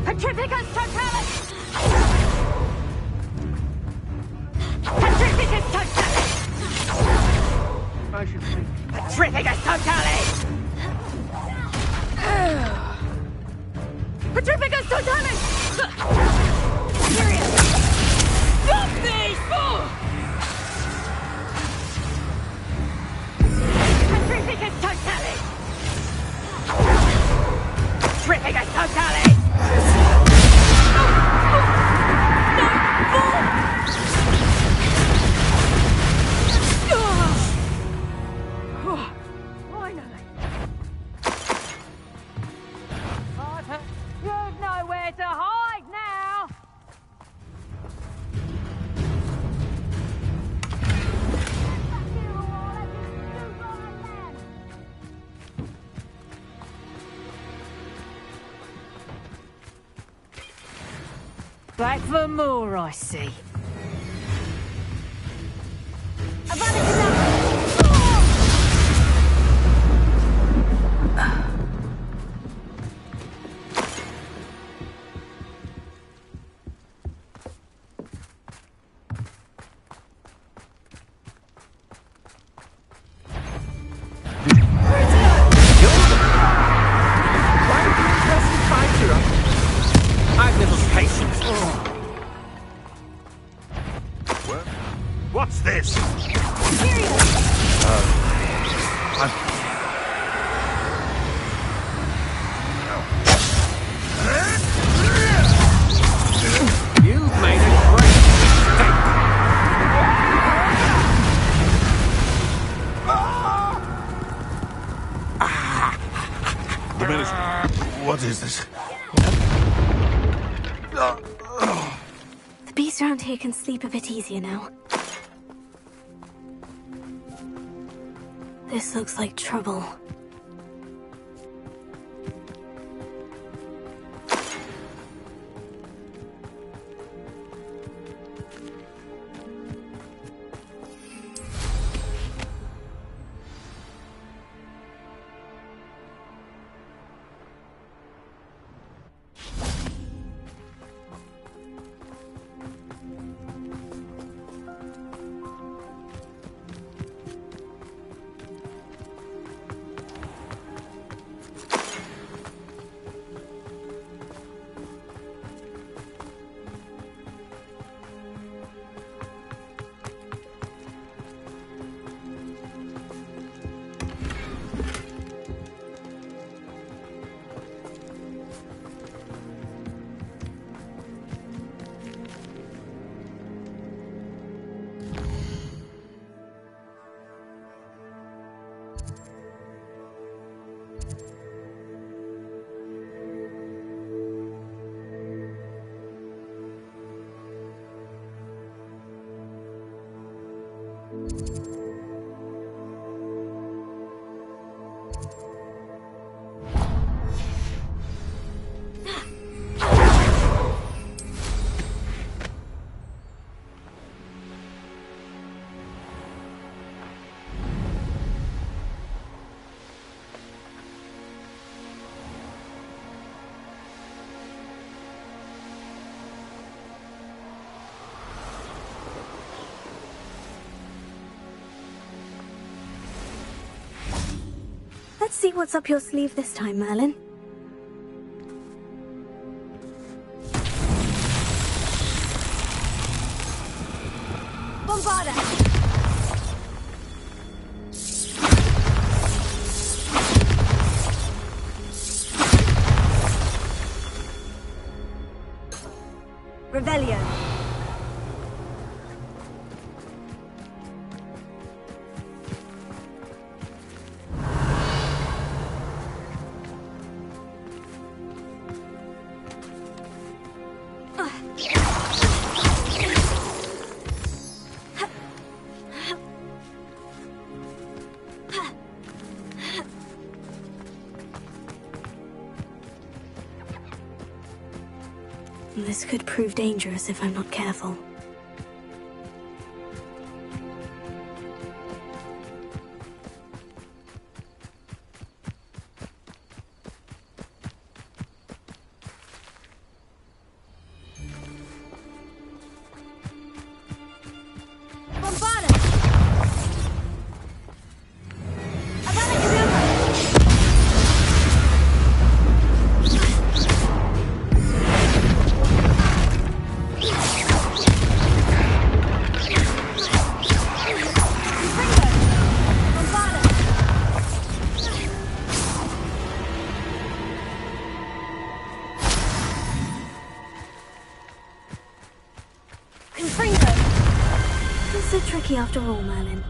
Petrificus totalis! Petrificus totalis! Petrificus totalis! Petrificus totalis! Serious! Stop these fools! Petrificus totalis! Petrificus totalis! You've nowhere to hide now! Back for more, I see. I've had enough! Have a little patience. What's this? You've made a great mistake. The minister. What is this? The beast around here can sleep a bit easier now. This looks like trouble. Let's see what's up your sleeve this time, Merlin. Bombarda! Revelio. This could prove dangerous if I'm not careful. So tricky after all, Merlin.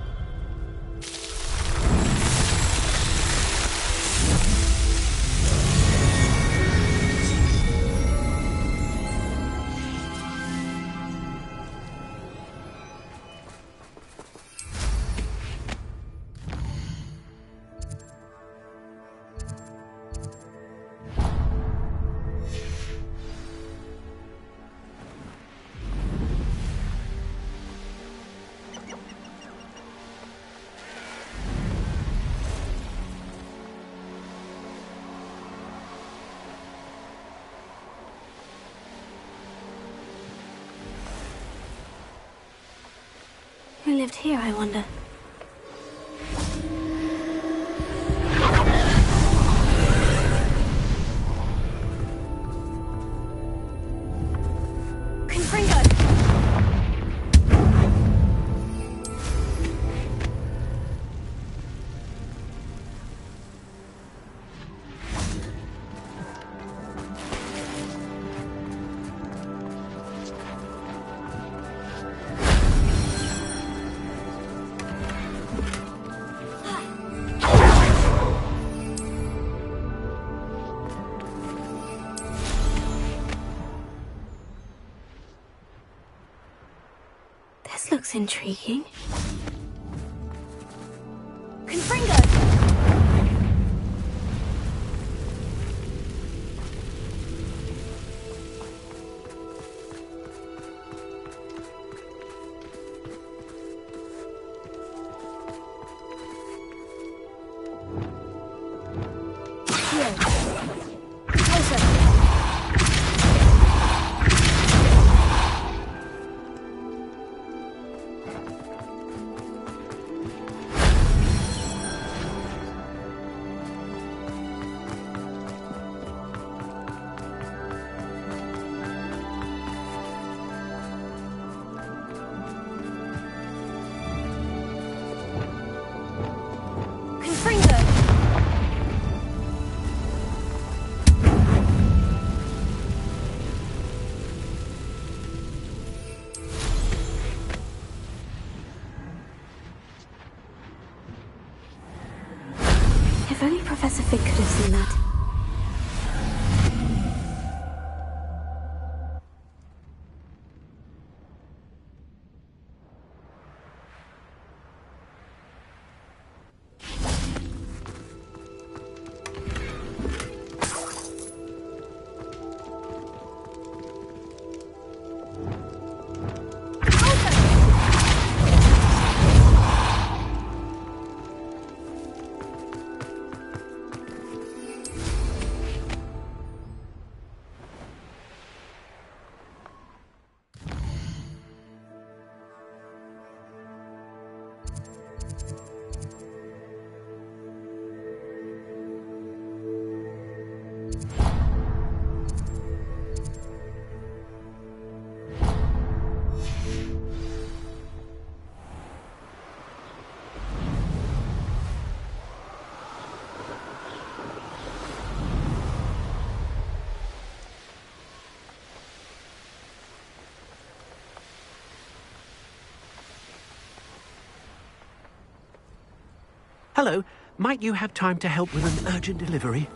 Who lived here, I wonder? looks intriguing. Confringo! If only Professor Fig could have seen that. Hello, might you have time to help with an urgent delivery?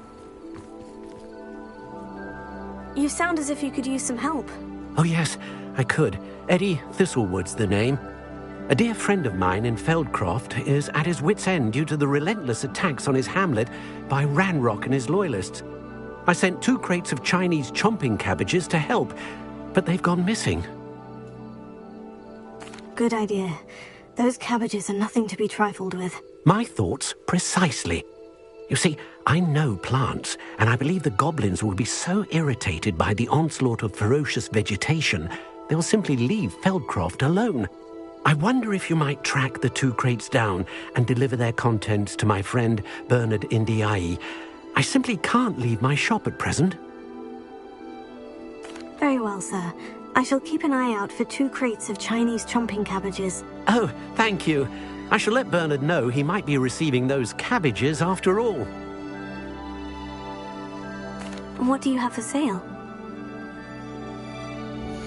You sound as if you could use some help. Oh yes, I could. Eddie Thistlewood's the name. A dear friend of mine in Feldcroft is at his wit's end due to the relentless attacks on his hamlet by Ranrock and his loyalists. I sent 2 crates of Chinese chomping cabbages to help, but they've gone missing. Good idea. Those cabbages are nothing to be trifled with. My thoughts precisely. You see, I know plants, and I believe the goblins will be so irritated by the onslaught of ferocious vegetation, they'll simply leave Feldcroft alone. I wonder if you might track the 2 crates down and deliver their contents to my friend Bernard Indiai. I simply can't leave my shop at present. Very well, sir. I shall keep an eye out for 2 crates of Chinese chomping cabbages. Oh, thank you. I shall let Bernard know he might be receiving those cabbages after all. What do you have for sale?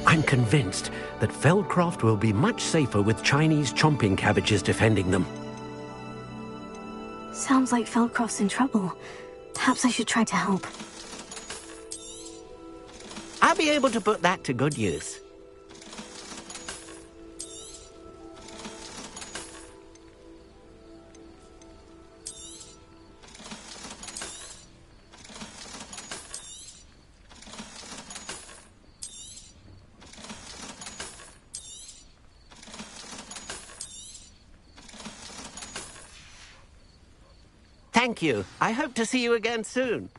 I'm convinced that Feldcroft will be much safer with Chinese chomping cabbages defending them. Sounds like Feldcroft's in trouble. Perhaps I should try to help. I'll be able to put that to good use. Thank you. I hope to see you again soon.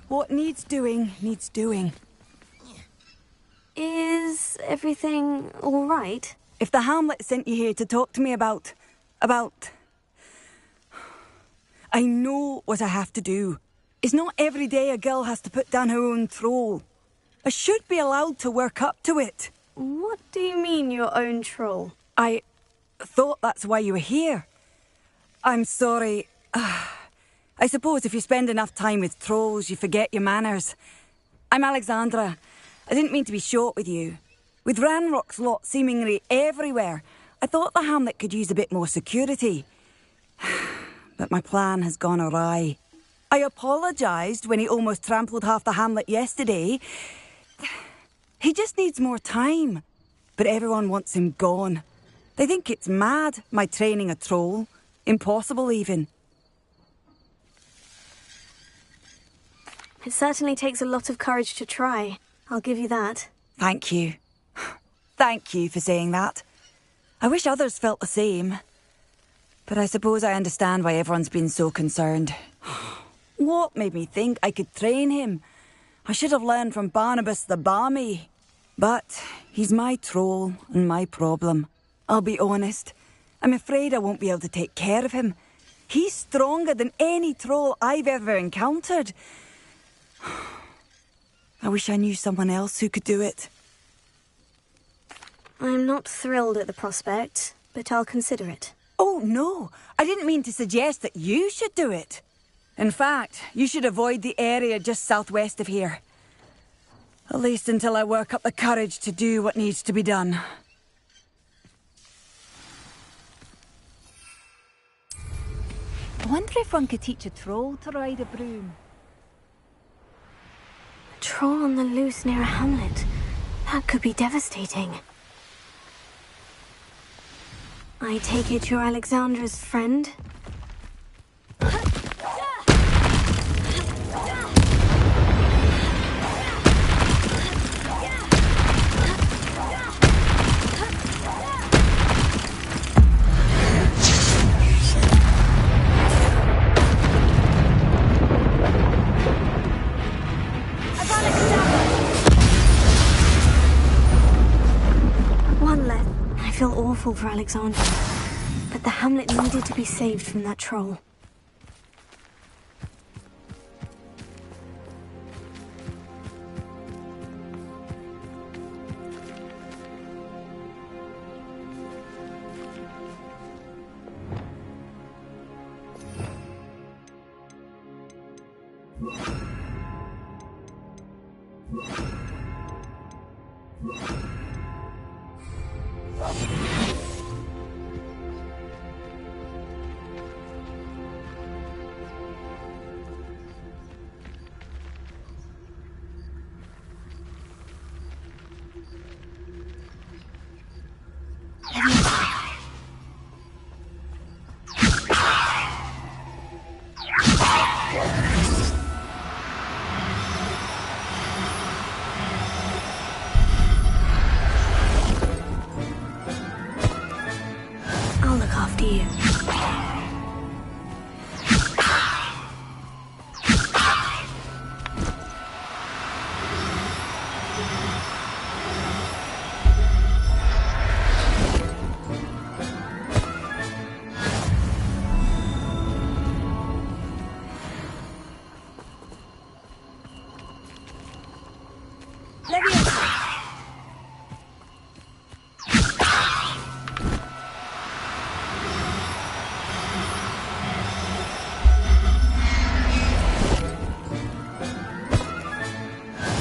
What needs doing, needs doing. Is everything all right? If the Hamlet sent you here to talk to me about... I know what I have to do. It's not every day a girl has to put down her own troll. I should be allowed to work up to it. What do you mean, your own troll? I thought that's why you were here. I'm sorry. I suppose if you spend enough time with trolls, you forget your manners. I'm Alexandra. I didn't mean to be short with you. With Ranrock's lot seemingly everywhere, I thought the hamlet could use a bit more security. But my plan has gone awry. I apologised when he almost trampled half the hamlet yesterday. He just needs more time. But everyone wants him gone. They think it's mad, my training a troll. Impossible, even. It certainly takes a lot of courage to try. I'll give you that. Thank you. Thank you for saying that. I wish others felt the same. But I suppose I understand why everyone's been so concerned. What made me think I could train him? I should have learned from Barnabas the Barmy. But he's my troll and my problem. I'll be honest. I'm afraid I won't be able to take care of him. He's stronger than any troll I've ever encountered. I wish I knew someone else who could do it. I'm not thrilled at the prospect, but I'll consider it. Oh, no. I didn't mean to suggest that you should do it. In fact, you should avoid the area just southwest of here. At least until I work up the courage to do what needs to be done. I wonder if one could teach a troll to ride a broom. A troll on the loose near a hamlet. That could be devastating. I take it you're Alexandra's friend? One left. I feel awful for Alexandra, but the hamlet needed to be saved from that troll. I'll look after you.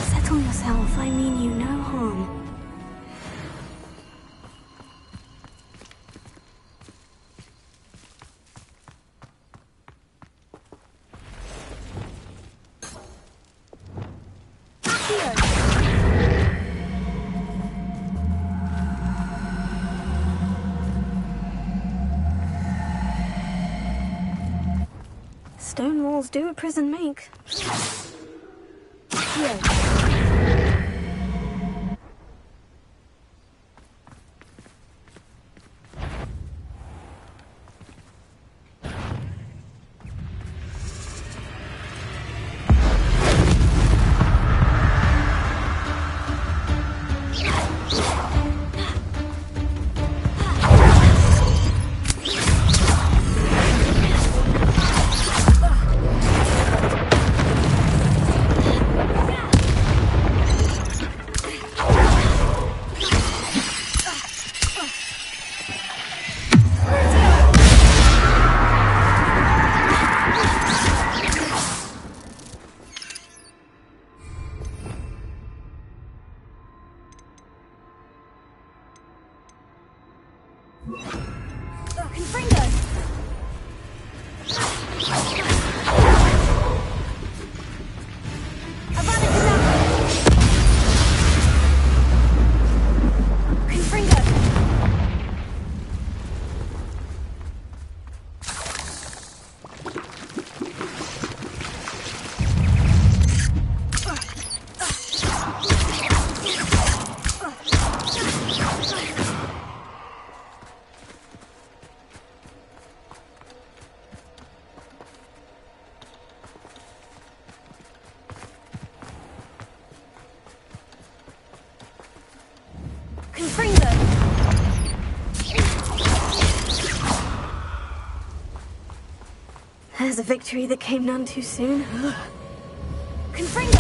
Settle yourself. I mean you no harm. Stone walls do a prison make. There's a victory that came none too soon. Confringo!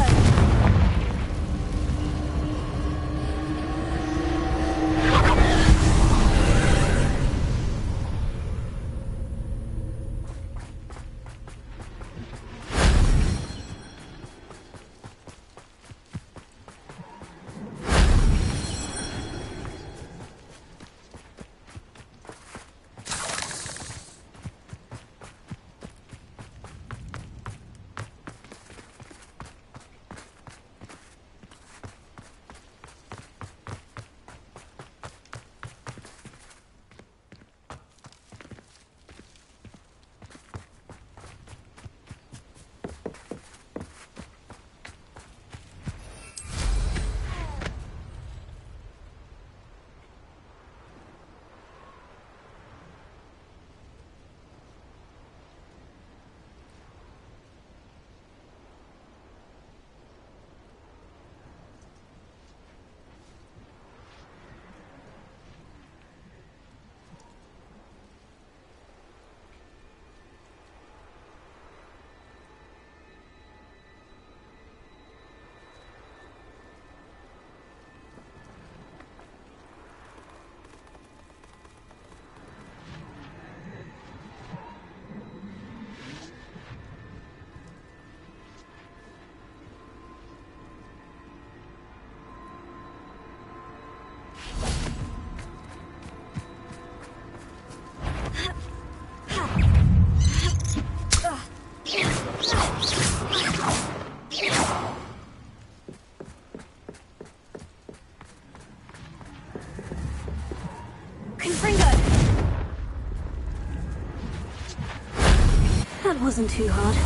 That wasn't too hard.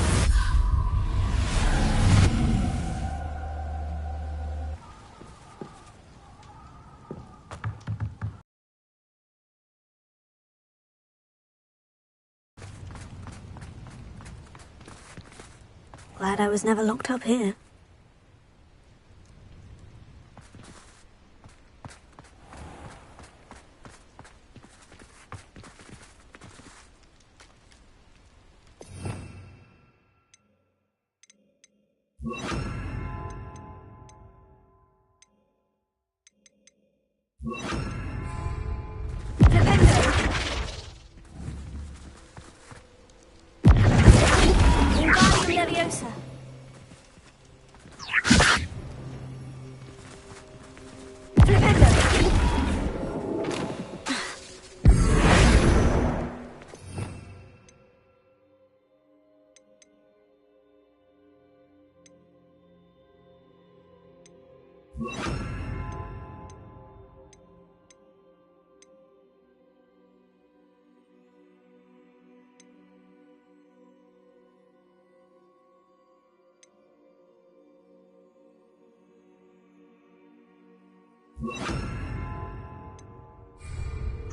Glad I was never locked up here. Leviosa.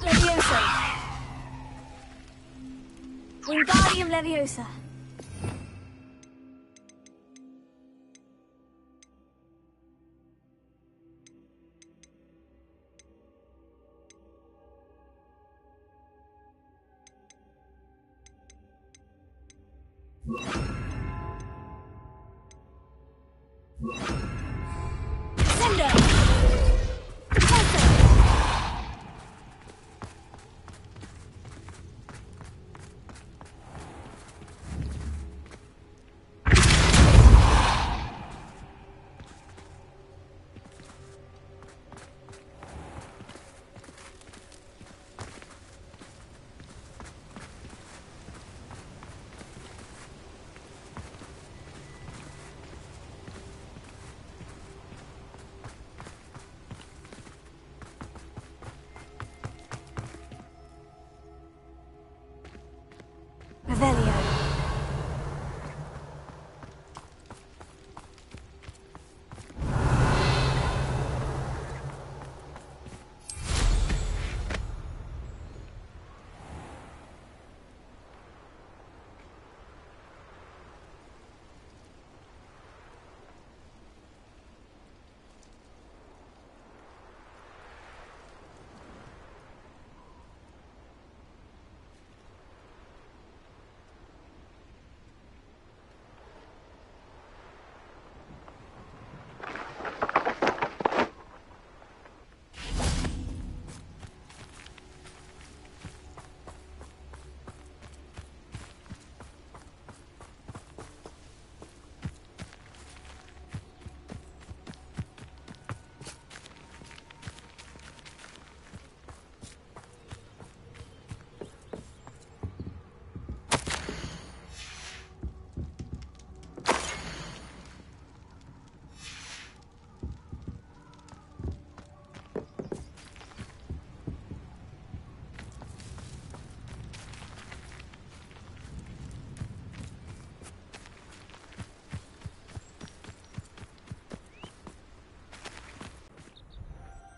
Leviosa. Wingardium Leviosa.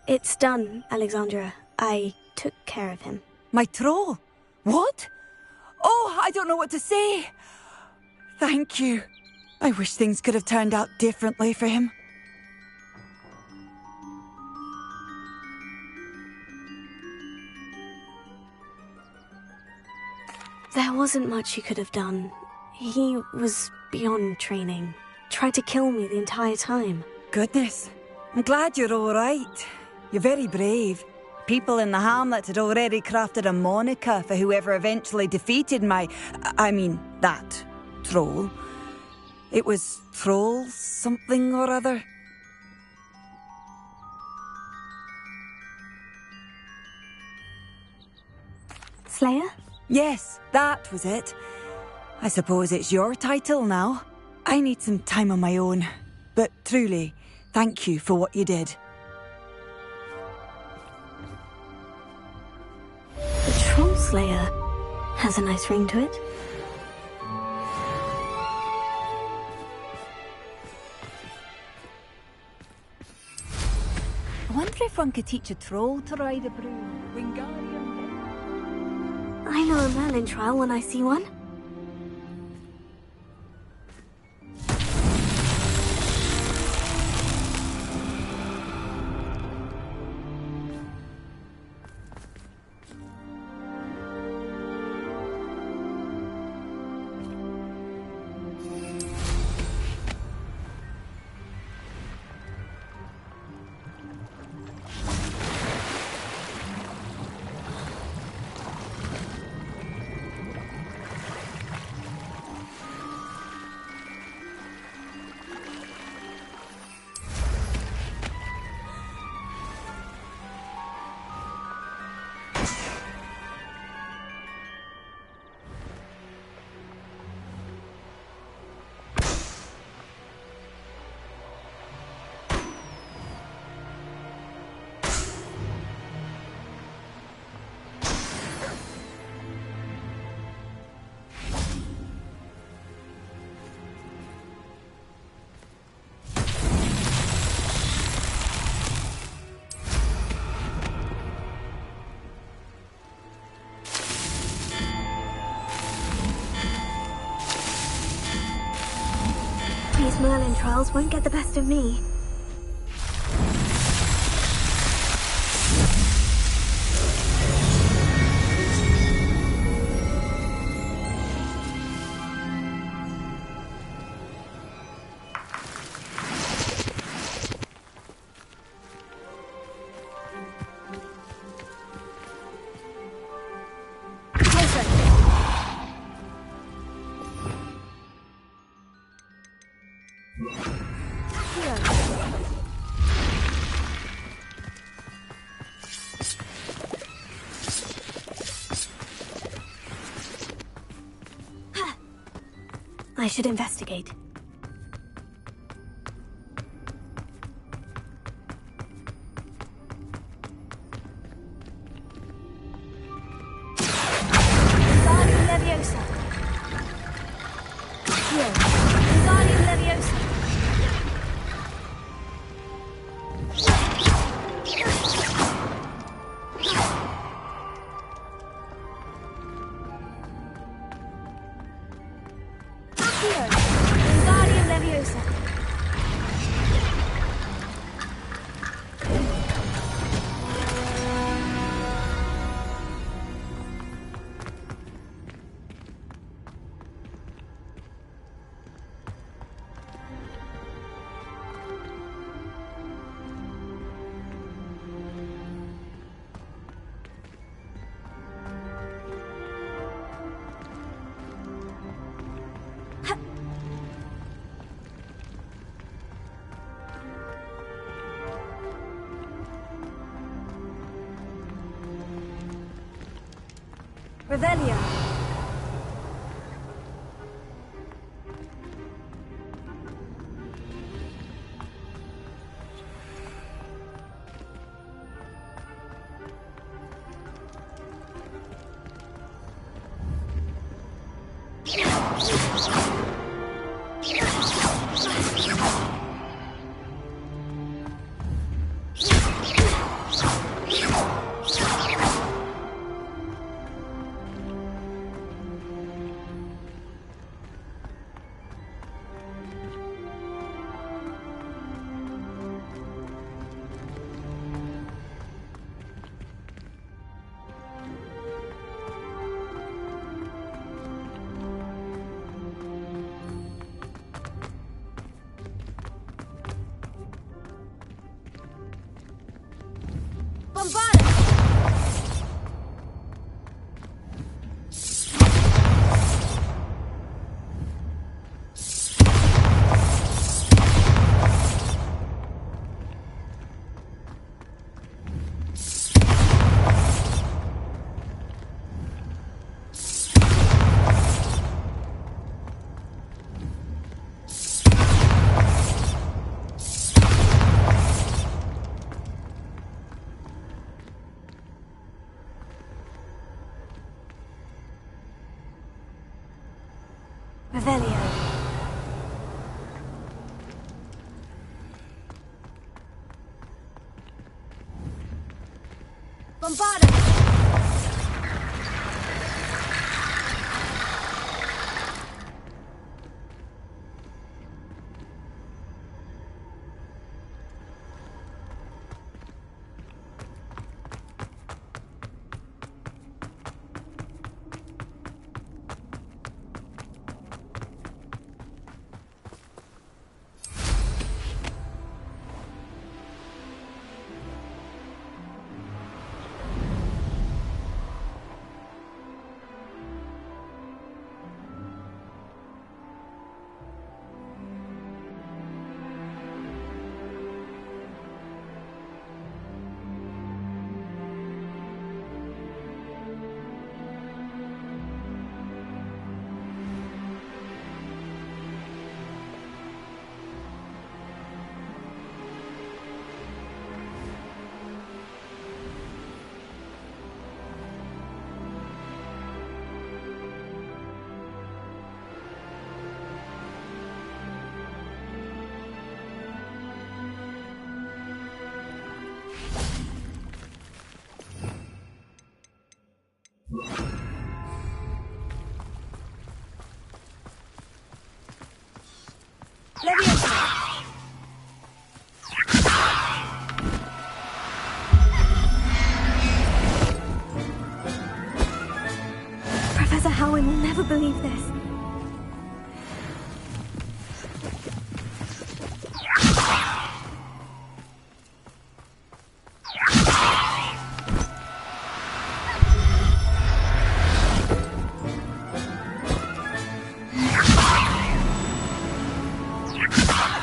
It's done, Alexandra. I took care of him. My troll? What? Oh, I don't know what to say. Thank you. I wish things could have turned out differently for him. There wasn't much you could have done. He was beyond training. Tried to kill me the entire time. Goodness. I'm glad you're all right. You're very brave. People in the hamlet had already crafted a moniker for whoever eventually defeated that troll. It was Troll something or other. Slayer? Yes, that was it. I suppose it's your title now. I need some time on my own. But truly, thank you for what you did. The Troll Slayer has a nice ring to it. I wonder if one could teach a troll to ride a broom. Wingardium. I know a Merlin trial when I see one. These Merlin trials won't get the best of me. I should investigate. Wingardium Leviosa. Here. Wingardium Leviosa. Wingardium Leviosa. Revelio. Revelio. Bombarda! Professor Howin will never believe this.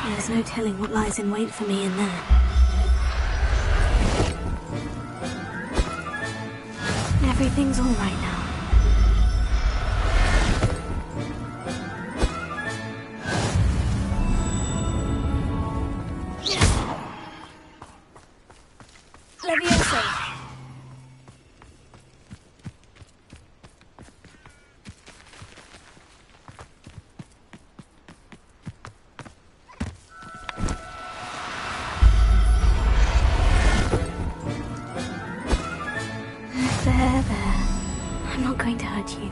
There's no telling what lies in wait for me in there. Everything's all right now. There. I'm not going to hurt you.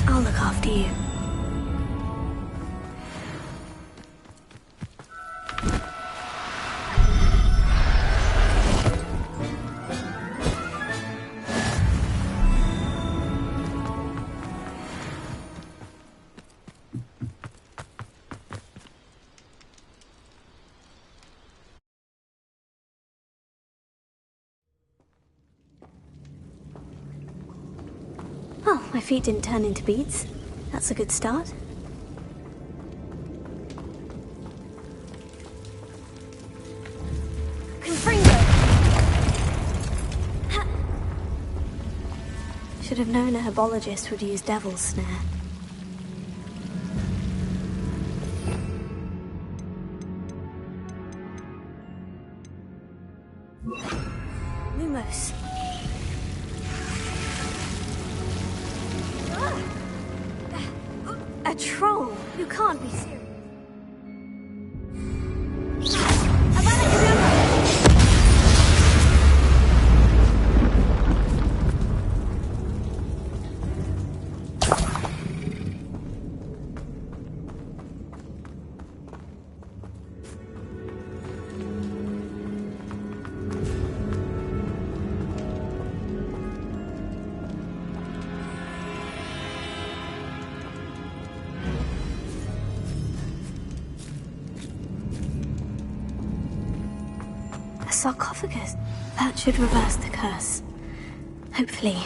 I'll look after you. Oh, my feet didn't turn into beads. That's a good start. Should have known a herbologist would use devil's snare. Lumos. A troll? You can't be serious. sarcophagus. That should reverse the curse. Hopefully.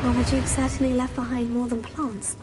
Well, the Duke certainly left behind more than plants.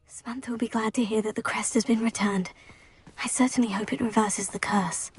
Samantha will be glad to hear that the crest has been returned. I certainly hope it reverses the curse.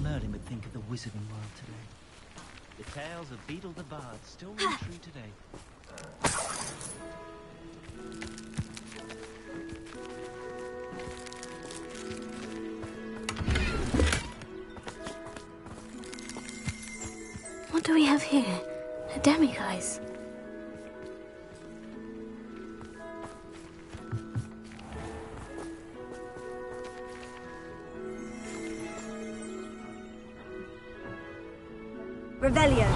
Merlin would think of the wizarding world today. The tales of Beedle the Bard still ring true today. What do we have here? A demiguise. Revelio.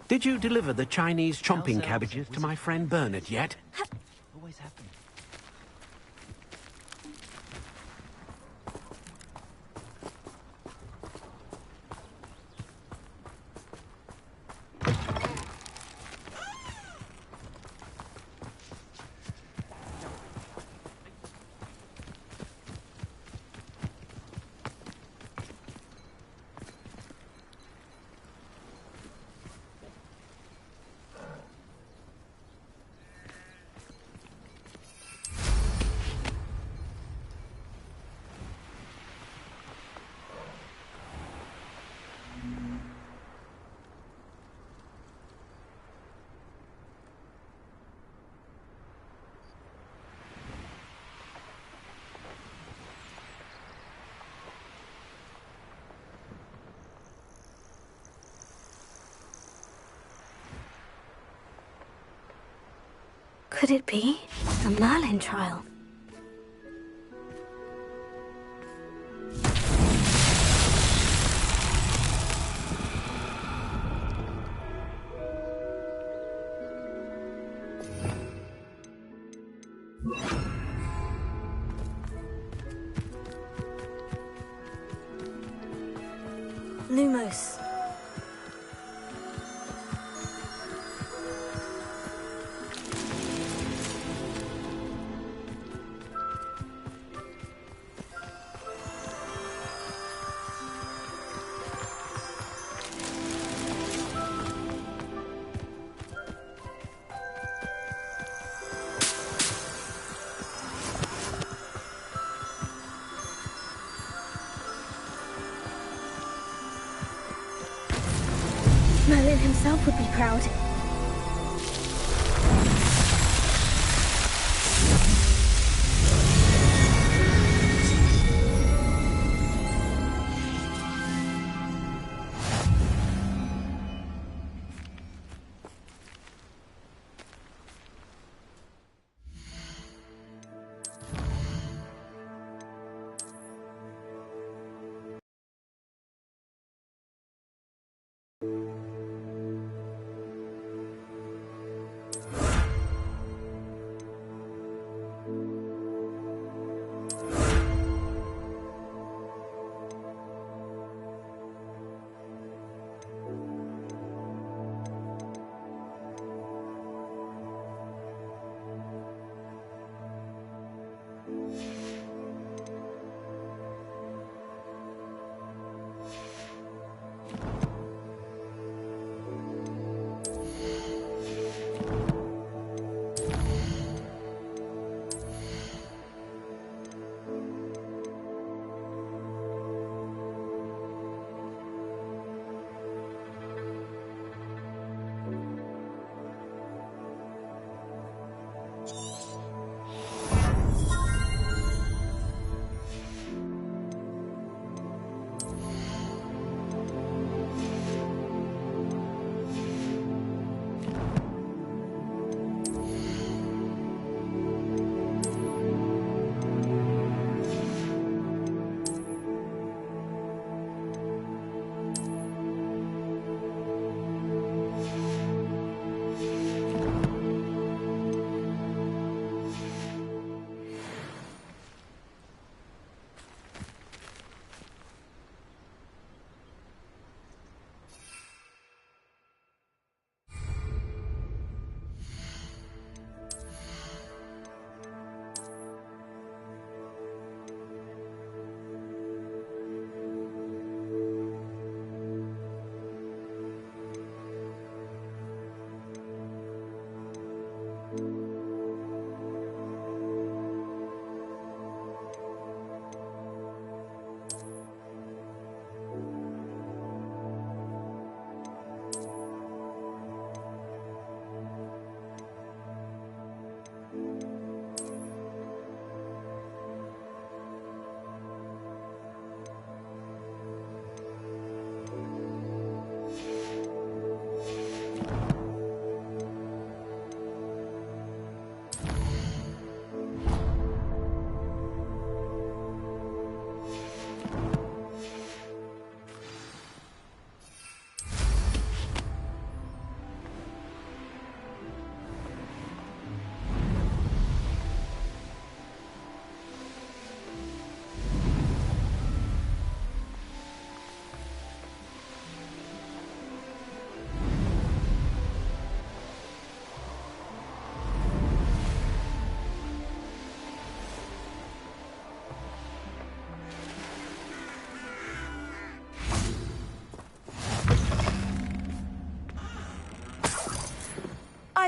Did you deliver the Chinese chomping cabbages to my friend Bernard yet? Always happens. Could it be a Merlin trial? Lumos. Merlin himself would be proud.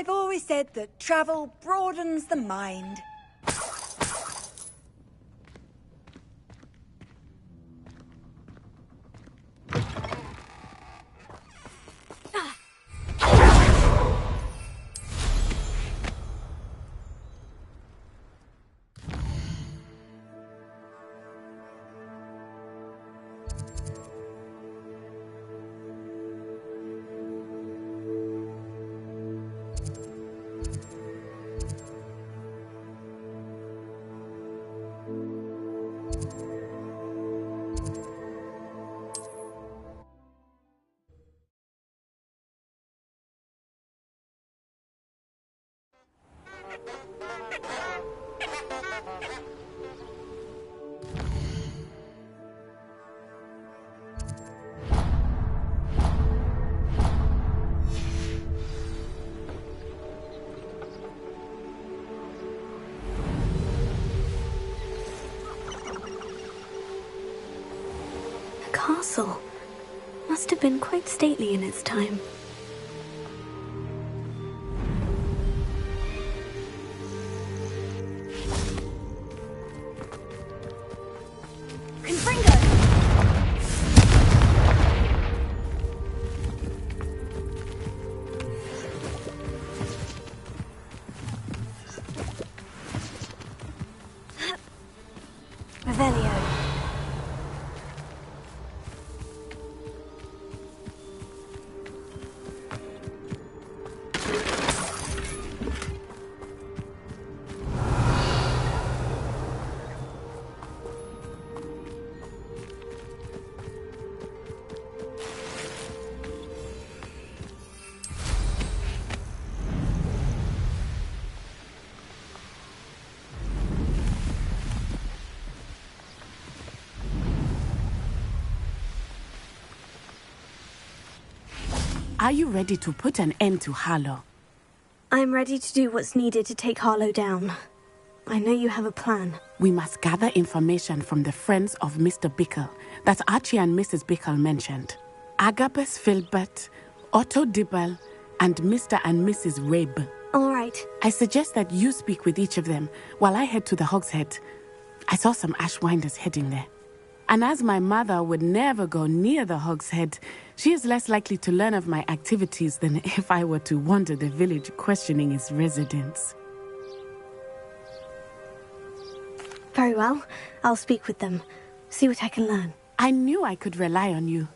I've always said that travel broadens the mind. Castle must have been quite stately in its time. Revelio. Are you ready to put an end to Harlow? I'm ready to do what's needed to take Harlow down. I know you have a plan. We must gather information from the friends of Mr. Bickle that Archie and Mrs. Bickle mentioned. Agabus Filbert, Otto Dibble, and Mr. and Mrs. Rabe. All right. I suggest that you speak with each of them while I head to the Hogshead. I saw some Ashwinders heading there. And as my mother would never go near the Hogshead, she is less likely to learn of my activities than if I were to wander the village questioning its residents. Very well. I'll speak with them. See what I can learn. I knew I could rely on you.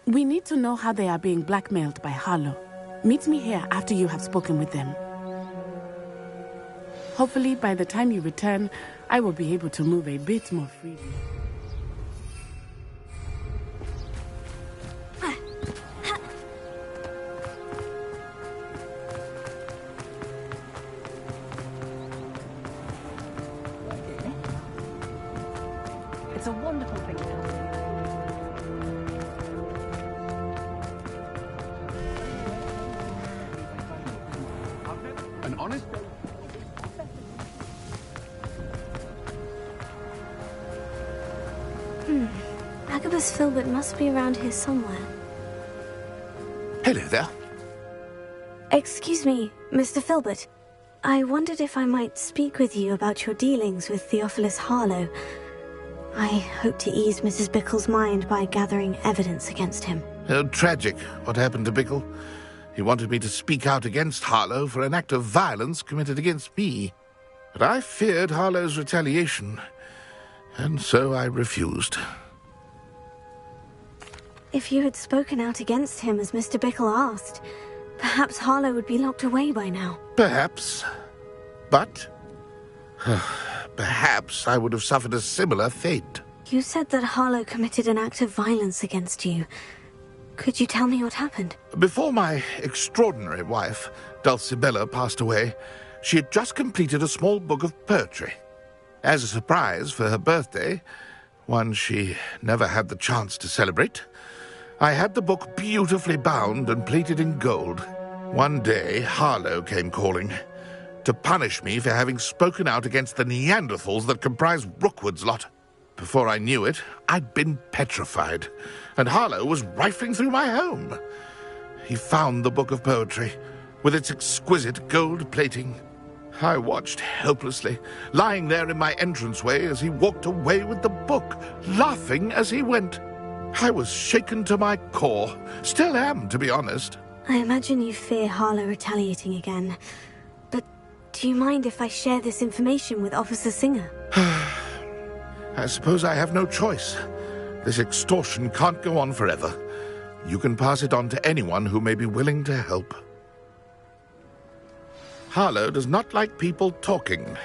We need to know how they are being blackmailed by Harlow. Meet me here after you have spoken with them. Hopefully, by the time you return, I will be able to move a bit more freely. It's a wonderful thing to have. An honest... Agabus Filbert must be around here somewhere. Hello there. Excuse me, Mr. Filbert. I wondered if I might speak with you about your dealings with Theophilus Harlow. I hope to ease Mrs. Bickle's mind by gathering evidence against him. Oh, tragic what happened to Bickle. He wanted me to speak out against Harlow for an act of violence committed against me. But I feared Harlow's retaliation, and so I refused. If you had spoken out against him as Mr. Bickle asked, perhaps Harlow would be locked away by now. Perhaps. But... perhaps I would have suffered a similar fate. You said that Harlow committed an act of violence against you. Could you tell me what happened? Before my extraordinary wife, Dulcibella, passed away, she had just completed a small book of poetry. As a surprise for her birthday, one she never had the chance to celebrate, I had the book beautifully bound and plated in gold. One day, Harlow came calling to punish me for having spoken out against the Neanderthals that comprise Rookwood's lot. Before I knew it, I'd been petrified, and Harlow was rifling through my home. He found the book of poetry, with its exquisite gold plating. I watched helplessly, lying there in my entranceway as he walked away with the book, laughing as he went. I was shaken to my core. Still am, to be honest. I imagine you fear Harlow retaliating again. But do you mind if I share this information with Officer Singer? I suppose I have no choice. This extortion can't go on forever. You can pass it on to anyone who may be willing to help. Harlow does not like people talking,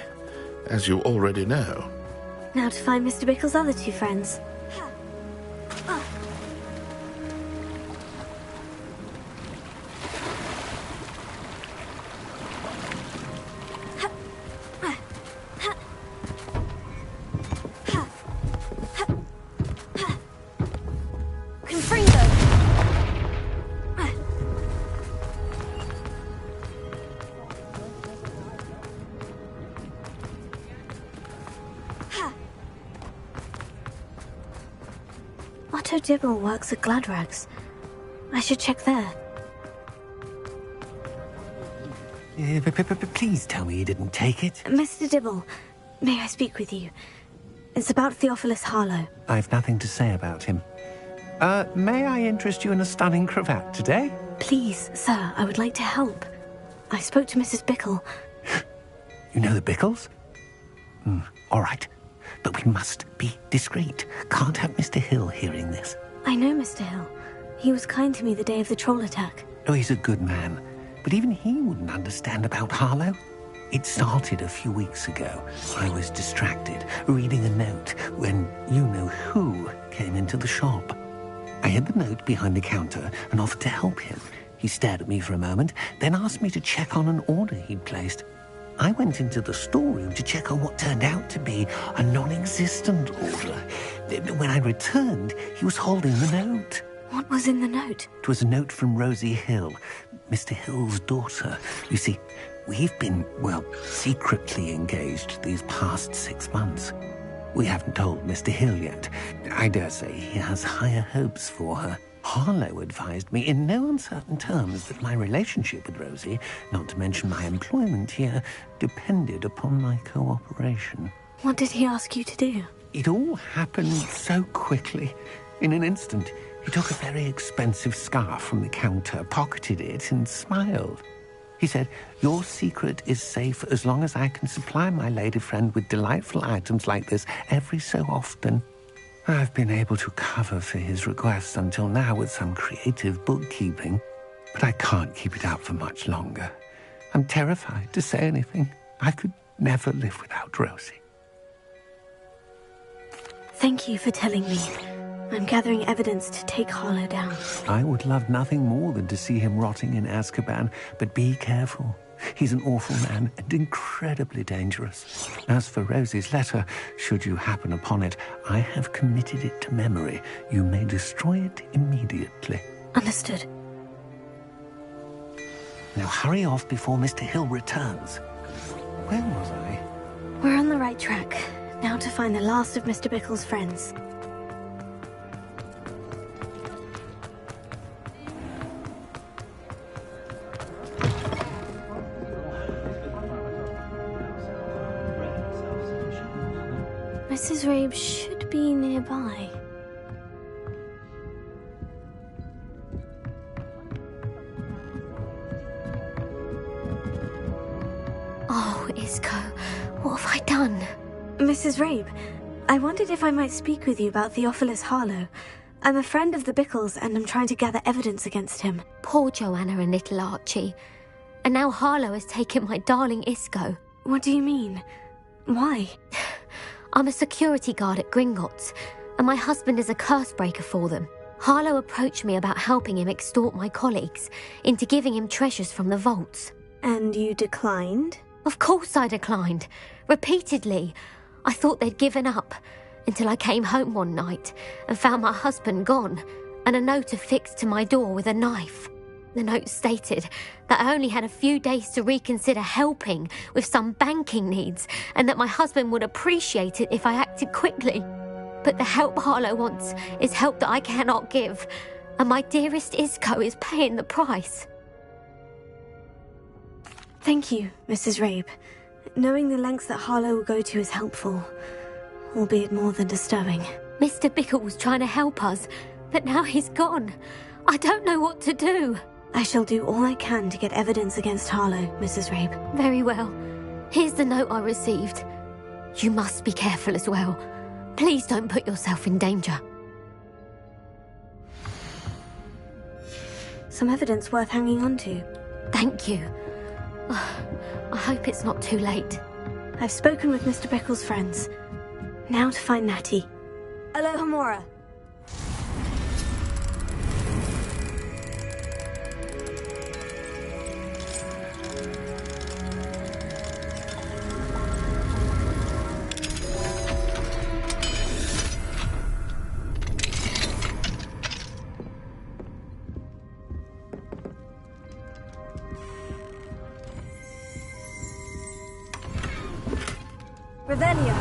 as you already know. Now to find Mr. Bickle's other two friends. Otto Dibble works at Gladrags. I should check there. Please tell me you didn't take it. Mr. Dibble, may I speak with you? It's about Theophilus Harlow. I've nothing to say about him. May I interest you in a stunning cravat today? Please, sir, I would like to help. I spoke to Mrs. Bickle. You know the Bickles? All right. But we must be discreet. Can't have Mr. Hill hearing this. I know Mr. Hill. He was kind to me the day of the troll attack. Oh, he's a good man. But even he wouldn't understand about Harlow. It started a few weeks ago. I was distracted, reading a note, when you-know-who came into the shop. I hid the note behind the counter and offered to help him. He stared at me for a moment, then asked me to check on an order he'd placed. I went into the storeroom to check on what turned out to be a non-existent order. When I returned, he was holding the note. What was in the note? It was a note from Rosie Hill, Mr. Hill's daughter. You see, we've been, secretly engaged these past 6 months. We haven't told Mr. Hill yet. I dare say he has higher hopes for her. Harlow advised me in no uncertain terms that my relationship with Rosie, not to mention my employment here, depended upon my cooperation. What did he ask you to do? It all happened so quickly. In an instant, he took a very expensive scarf from the counter, pocketed it, and smiled. He said, "Your secret is safe as long as I can supply my lady friend with delightful items like this every so often." I've been able to cover for his requests until now with some creative bookkeeping, but I can't keep it up for much longer. I'm terrified to say anything. I could never live without Rosie. Thank you for telling me. I'm gathering evidence to take Harlow down. I would love nothing more than to see him rotting in Azkaban, but be careful. He's an awful man and incredibly dangerous. As for Rosie's letter, should you happen upon it, I have committed it to memory. You may destroy it immediately. Understood. Now hurry off before Mr. Hill returns. Where was I? We're on the right track. Now to find the last of Mr. Bickle's friends. Mrs. Rabe should be nearby. Oh, Isco, what have I done? Mrs. Rabe, I wondered if I might speak with you about Theophilus Harlow. I'm a friend of the Bickles and I'm trying to gather evidence against him. Poor Joanna and little Archie. And now Harlow has taken my darling Isco. What do you mean? Why? I'm a security guard at Gringotts, and my husband is a curse breaker for them. Harlow approached me about helping him extort my colleagues into giving him treasures from the vaults. And you declined? Of course I declined. Repeatedly. I thought they'd given up, until I came home one night and found my husband gone, and a note affixed to my door with a knife. The note stated that I only had a few days to reconsider helping with some banking needs, and that my husband would appreciate it if I acted quickly. But the help Harlow wants is help that I cannot give, and my dearest Isco is paying the price. Thank you, Mrs. Rabe. Knowing the lengths that Harlow will go to is helpful, albeit more than disturbing. Mr. Bickle was trying to help us, but now he's gone. I don't know what to do. I shall do all I can to get evidence against Harlow, Mrs. Rabe. Very well. Here's the note I received. You must be careful as well. Please don't put yourself in danger. Some evidence worth hanging on to. Thank you. I hope it's not too late. I've spoken with Mr. Bickle's friends. Now to find Natty. Aloha Mora. Revelio.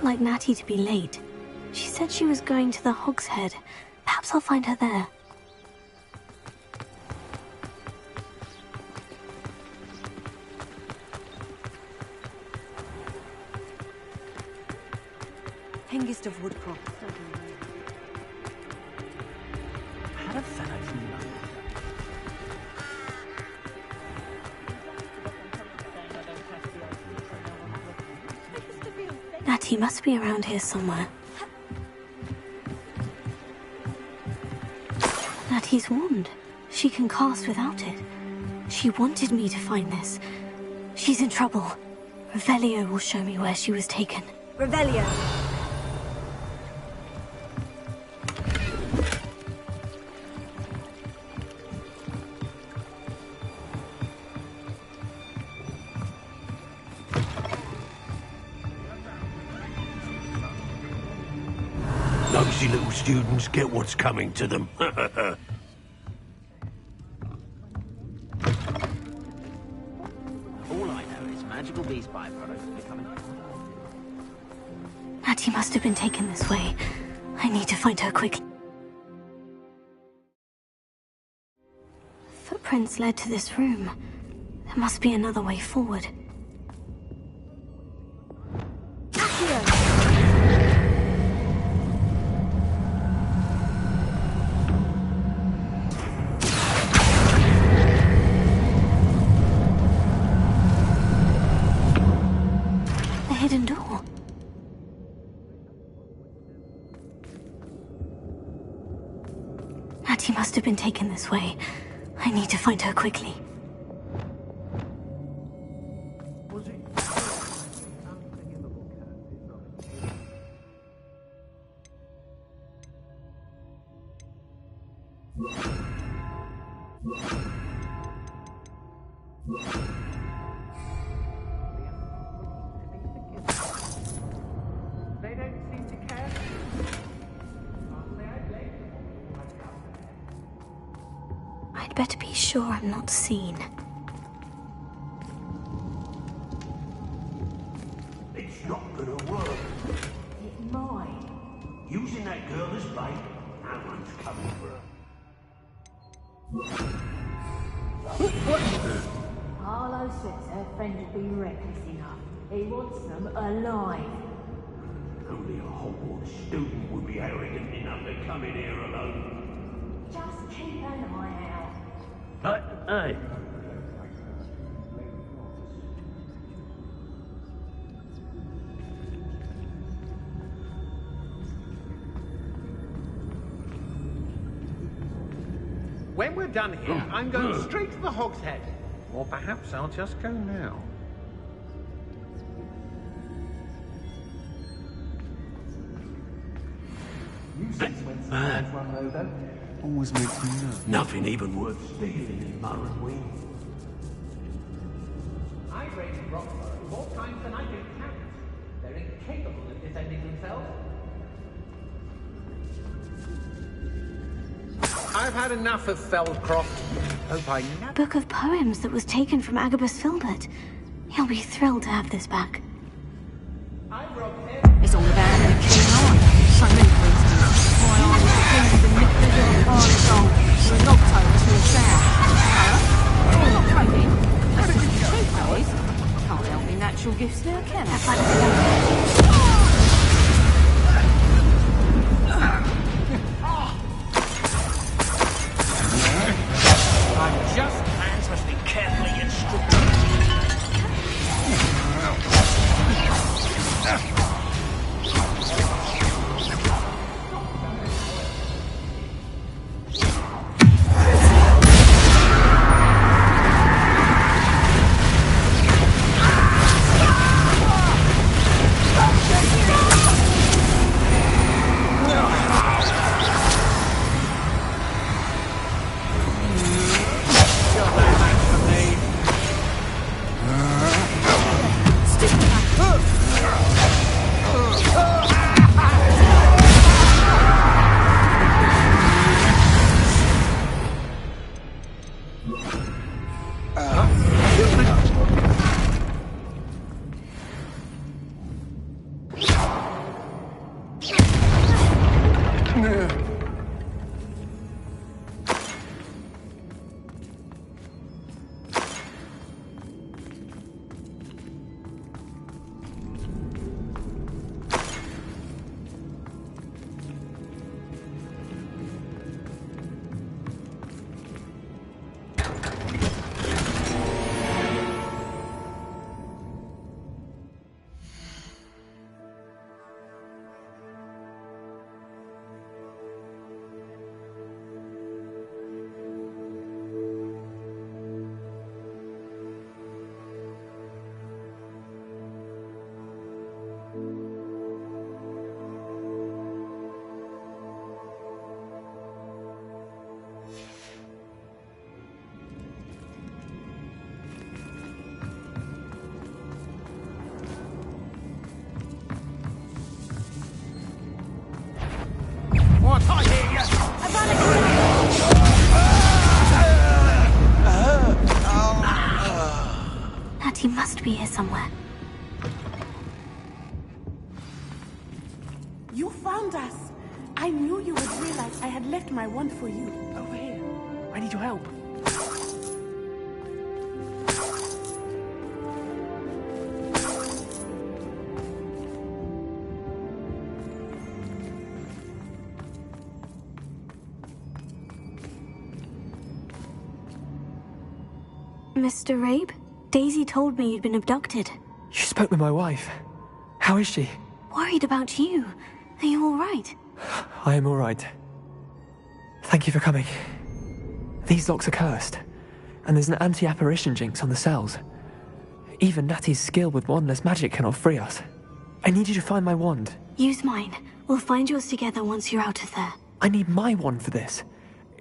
Like Natty to be late. She said she was going to the Hog's Head. Perhaps I'll find her there. Hengist of Woodcroft. Had a fellow from London. Natty must be around here somewhere. Natty's wand. She can cast without it. She wanted me to find this. She's in trouble. Revelio will show me where she was taken. Revelio! Nosy little students get what's coming to them. All I know is magical beast byproducts becoming... Natty must have been taken this way. I need to find her quickly. Footprints led to this room. There must be another way forward. Hidden door. Natty must have been taken this way. I need to find her quickly. I'd better be sure I'm not seen. It's not gonna work. It might. Using that girl as bait, no one's coming for her. Harlow says her friend will be reckless enough. He wants them alive. Only a Hogwarts student would be arrogant enough to come in here alone. Just keep an eye out. Hey. When we're done here, I'm going straight to the Hog's Head. Or perhaps I'll just go now. Always makes me nervous. Nothing even worth stealing in Morrowind. I've raised Rockford more times than I can count. They're incapable of defending themselves. I've had enough of Feldcroft. Hope I never... Book of poems that was taken from Agabus Filbert. He'll be thrilled to have this back. It's all about having a keen eye. So me, for instance. My eye was the kings and nippers of a pile of gold. From a knobtail to a sow. Oh, not craving. That's the truth, that is. Can't help me natural gifts now, can I? Just hands must be carefully instructed. What? I hear you! Natty must be here somewhere. You found us! I knew you would realize I had left my wand for you. Over here. I need your help. Mr. Rabe? Daisy told me you'd been abducted. You spoke with my wife. How is she? Worried about you. Are you all right? I am all right. Thank you for coming. These locks are cursed, and there's an anti-apparition jinx on the cells. Even Natty's skill with wandless magic cannot free us. I need you to find my wand. Use mine. We'll find yours together once you're out of there. I need my wand for this.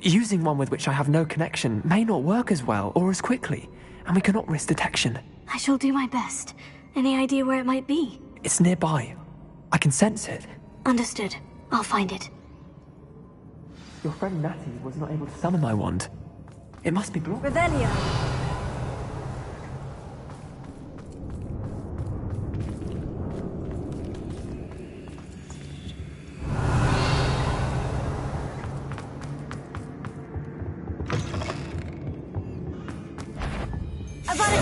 Using one with which I have no connection may not work as well or as quickly, and we cannot risk detection. I shall do my best. Any idea where it might be? It's nearby. I can sense it. Understood. I'll find it. Your friend Natty was not able to summon my wand. It must be blocked. Revelio. Avada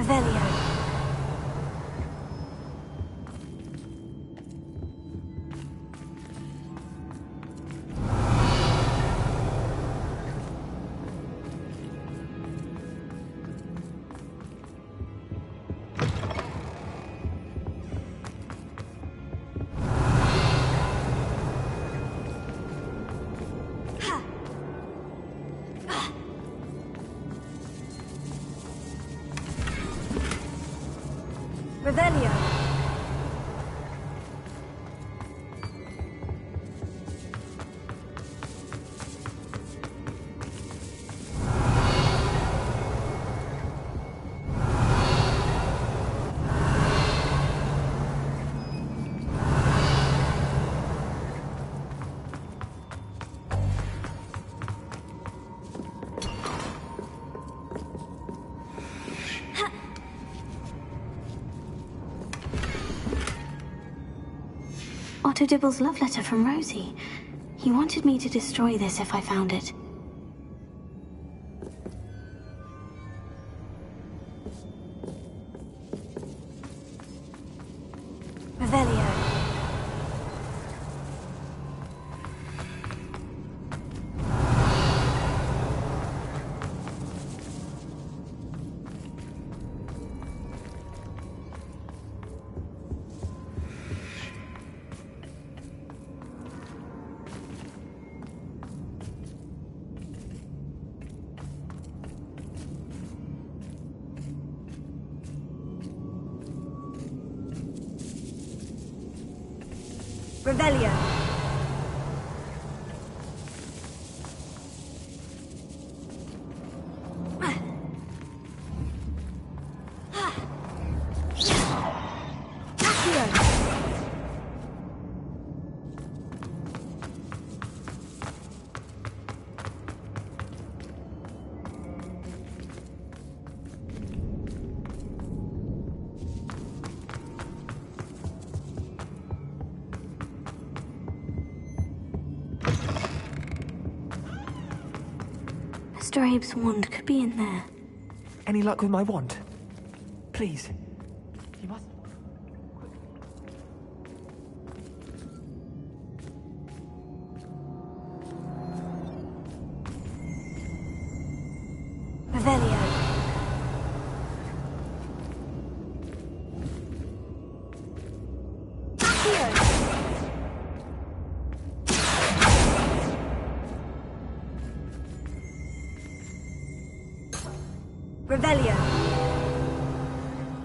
Revelio. Otto Dibble's love letter from Rosie. He wanted me to destroy this if I found it. Revelio. Revelio. Mr. Abe's wand could be in there. Any luck with my wand? Please. You must... Revelio. Revelio.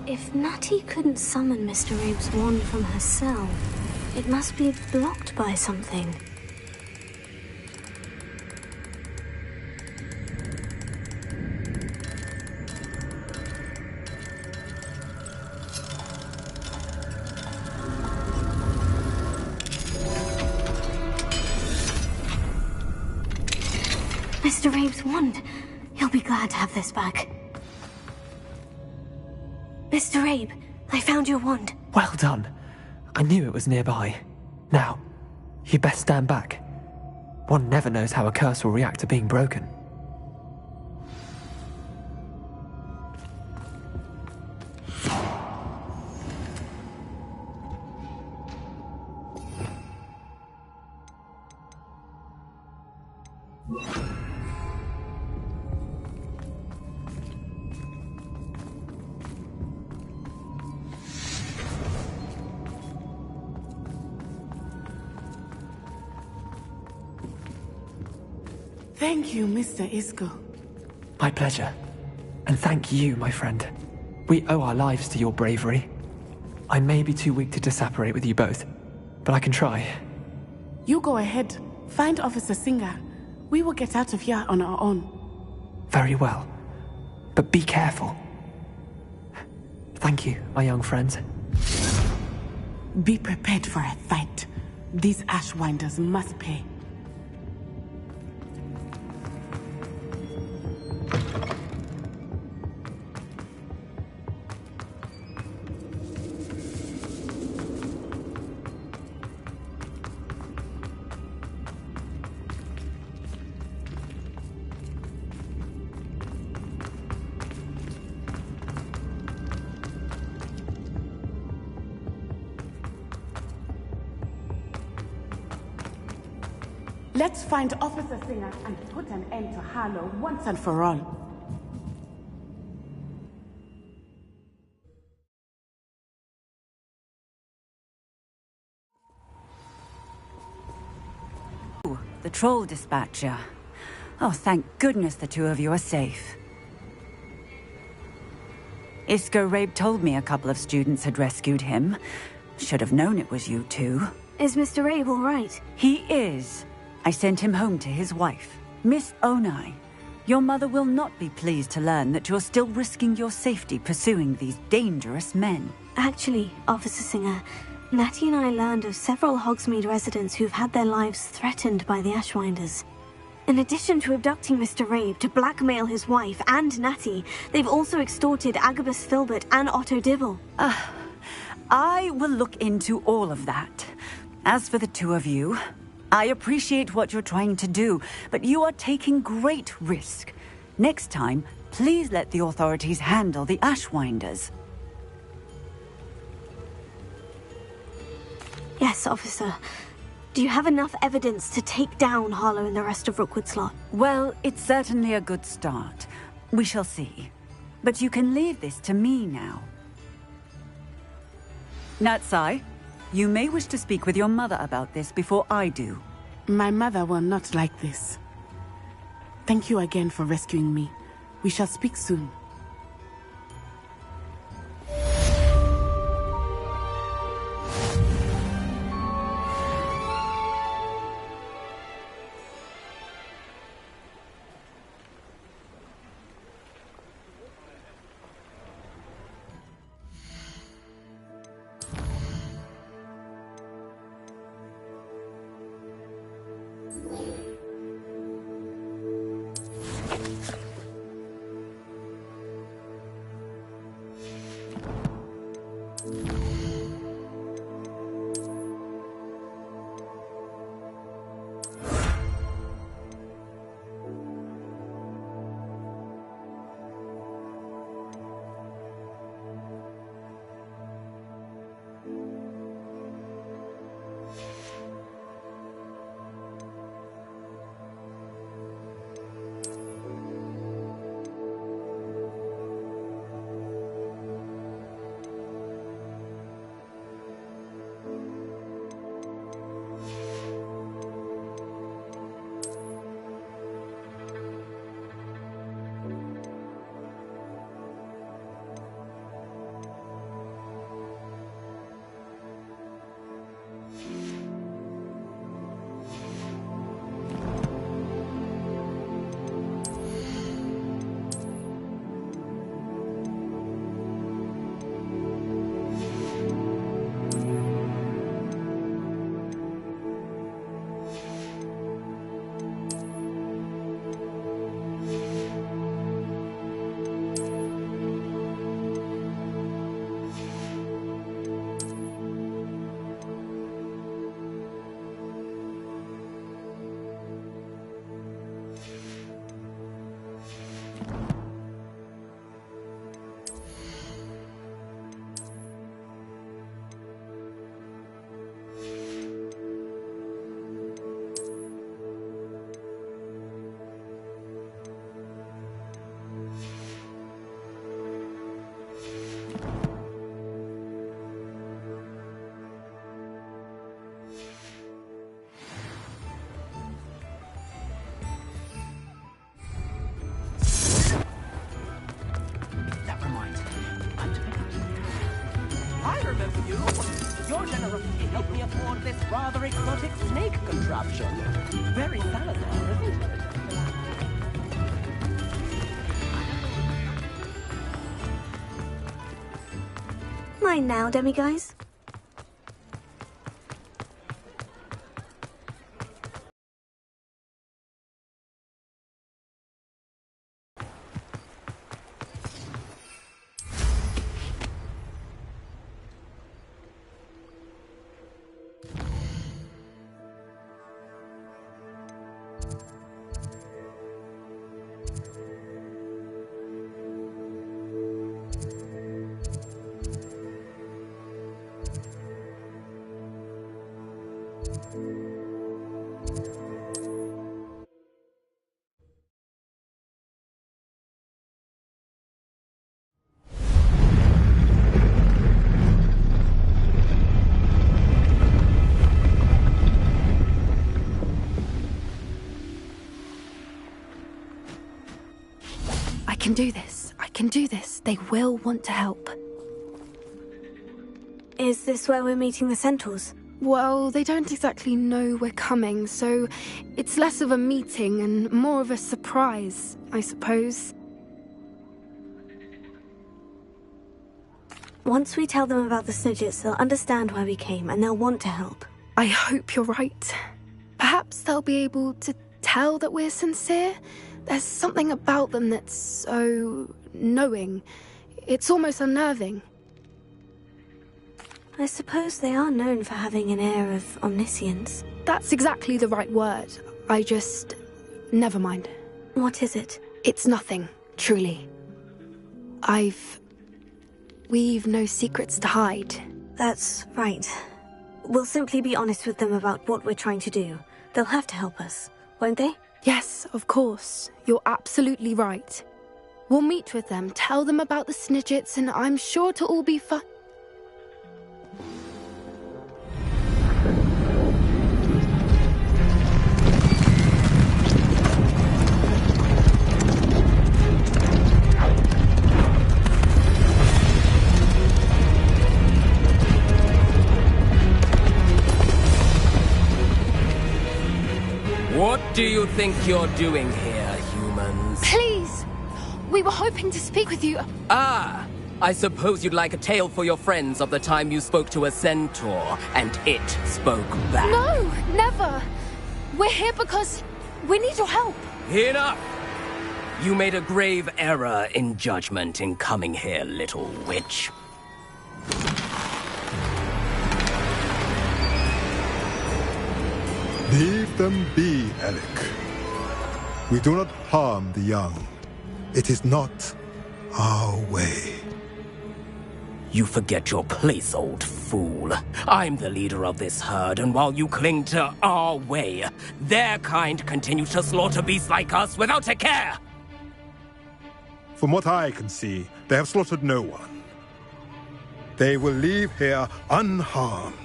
If Natty couldn't summon Mr. Abe's wand from her cell, it must be blocked by something. Mr. Abe's wand. He'll be glad to have this back. Mr. Abe, I found your wand. Well done. I knew it was nearby. Now, you best stand back. One never knows how a curse will react to being broken. Thank you, Mr. Isco. My pleasure. And thank you, my friend. We owe our lives to your bravery. I may be too weak to disapparate with you both, but I can try. You go ahead. Find Officer Singer. We will get out of here on our own. Very well. But be careful. Thank you, my young friends. Be prepared for a fight. These Ashwinders must pay. Let's find Officer Singer and put an end to Harlow once and for all. The troll dispatcher. Oh, thank goodness the two of you are safe. Isco Rabe told me a couple of students had rescued him. Should have known it was you two. Is Mr. Rabe all right? He is. I sent him home to his wife. Miss Onai, your mother will not be pleased to learn that you're still risking your safety pursuing these dangerous men. Actually, Officer Singer, Natty and I learned of several Hogsmeade residents who've had their lives threatened by the Ashwinders. In addition to abducting Mr. Rabe to blackmail his wife and Natty, they've also extorted Agabus Filbert and Otto Dibble. I will look into all of that. As for the two of you, I appreciate what you're trying to do, but you are taking great risk. Next time, please let the authorities handle the Ashwinders. Yes, officer. Do you have enough evidence to take down Harlow and the rest of Rookwood's lot? Well, it's certainly a good start. We shall see. But you can leave this to me now. Natsai, you may wish to speak with your mother about this before I do. My mother will not like this. Thank you again for rescuing me. We shall speak soon. remember you. Your generosity helped me afford this rather exotic snake contraption. Very Salazar, isn't it? Mine now, demiguys. I can do this. I can do this. They will want to help. Is this where we're meeting the centaurs? Well, they don't exactly know we're coming, so it's less of a meeting and more of a surprise, I suppose. Once we tell them about the Snidgets, they'll understand why we came and they'll want to help. I hope you're right. Perhaps they'll be able to tell that we're sincere. There's something about them that's so knowing. It's almost unnerving. I suppose they are known for having an air of omniscience. That's exactly the right word. Never mind. What is it? It's nothing, truly. We've no secrets to hide. That's right. We'll simply be honest with them about what we're trying to do. They'll have to help us, won't they? Yes, of course. You're absolutely right. We'll meet with them, tell them about the Snidgets, and I'm sure to all be fine. What do you think you're doing here, humans? Please! We were hoping to speak with you. Ah! I suppose you'd like a tale for your friends of the time you spoke to a centaur, and it spoke back. No, never! We're here because we need your help. Enough! You made a grave error in judgment in coming here, little witch. Leave them be, Alec. We do not harm the young. It is not our way. You forget your place, old fool. I'm the leader of this herd, and while you cling to our way, their kind continue to slaughter beasts like us without a care! From what I can see, they have slaughtered no one. They will leave here unharmed.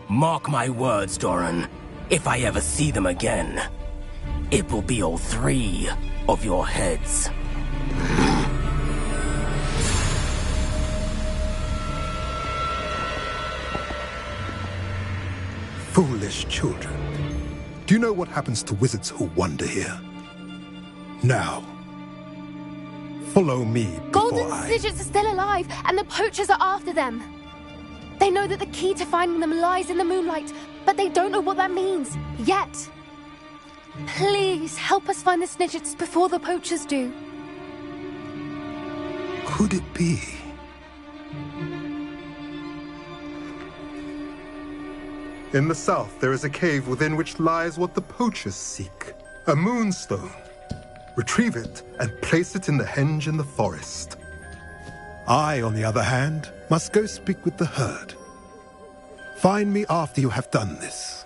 Mark my words, Doran. If I ever see them again, it will be all three of your heads. Foolish children. Do you know what happens to wizards who wander here? Now, follow me Golden Snidgets are still alive, and the poachers are after them. They know that the key to finding them lies in the moonlight, but they don't know what that means, yet. Please, help us find the Snidgets before the poachers do. Could it be? In the south, there is a cave within which lies what the poachers seek. A moonstone. Retrieve it and place it in the henge in the forest. I, on the other hand, must go speak with the herd. Find me after you have done this.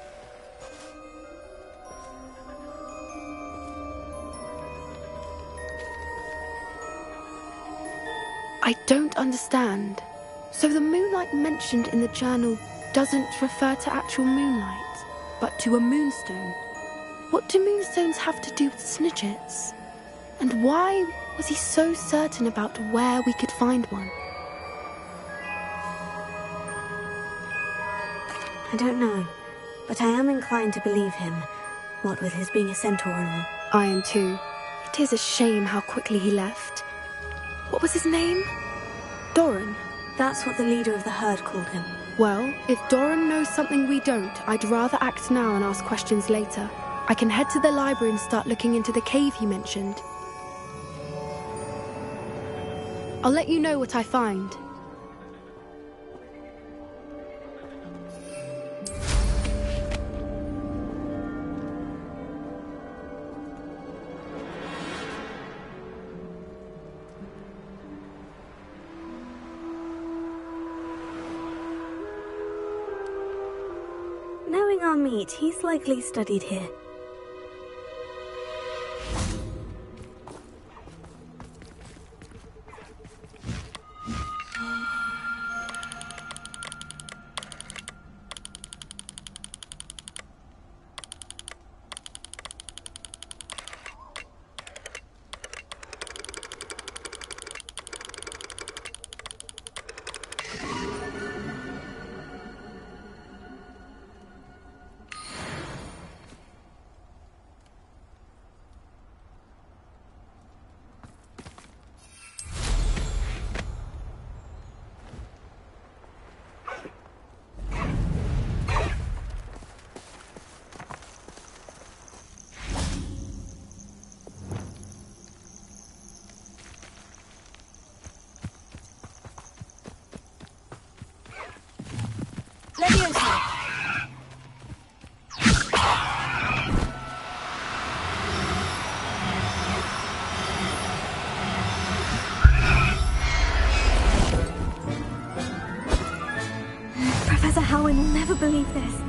I don't understand. So the moonlight mentioned in the journal doesn't refer to actual moonlight, but to a moonstone. What do moonstones have to do with Snidgets? And why was he so certain about where we could find one? I don't know, but I am inclined to believe him, what with his being a centaur and all. I am too. It is a shame how quickly he left. What was his name? Doran? That's what the leader of the herd called him. Well, if Doran knows something we don't, I'd rather act now and ask questions later. I can head to the library and start looking into the cave he mentioned. I'll let you know what I find. Knowing our meat, he's likely studied here. Professor Howin will never believe this.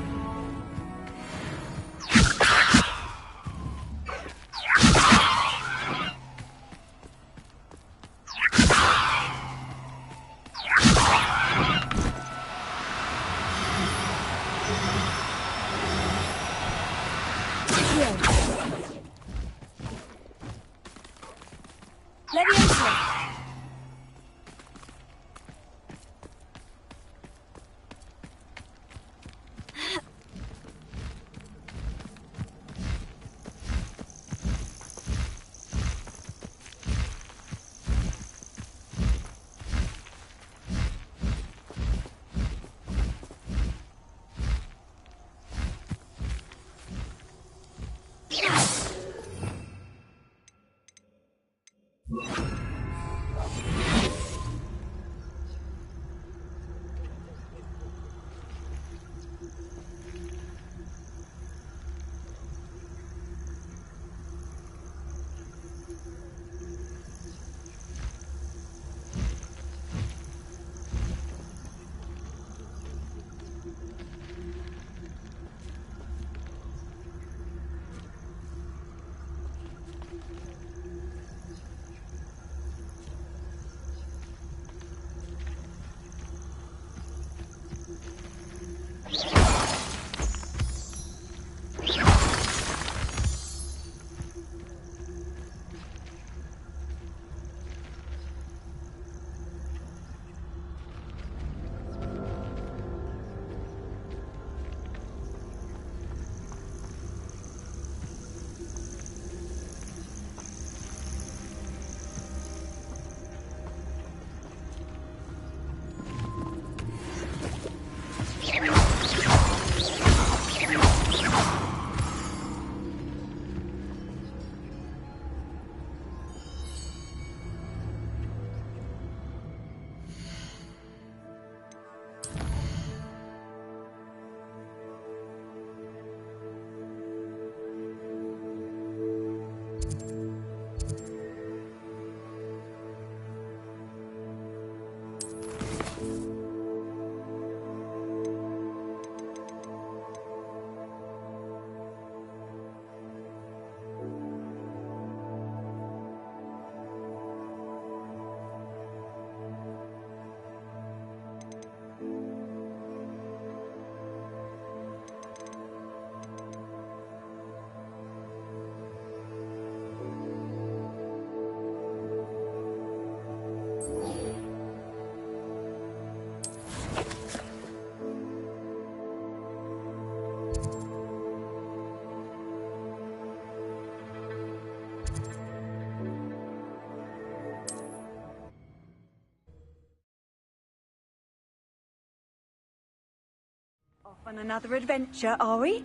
On another adventure, are we?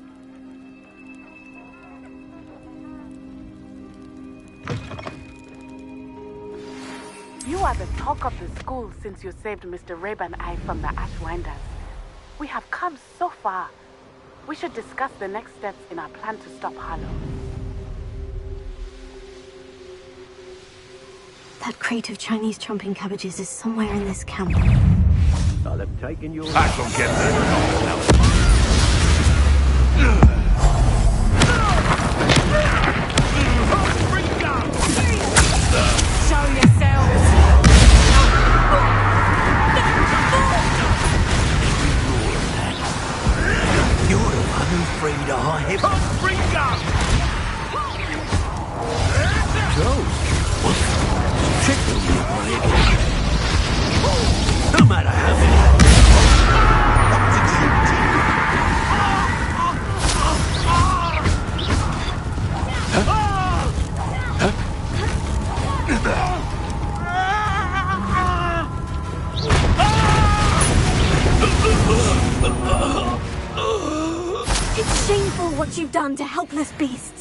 You are the talk of the school since you saved Mr. Rabe and I from the Ashwinders. We have come so far. We should discuss the next steps in our plan to stop Harlow. That crate of Chinese chomping cabbages is somewhere in this camp. I'll have taken your... I shall get there. Show yourselves! You're the one who freed our hip. Trickle me away again. No matter how many. What did you do? It's shameful what you've done to helpless beasts.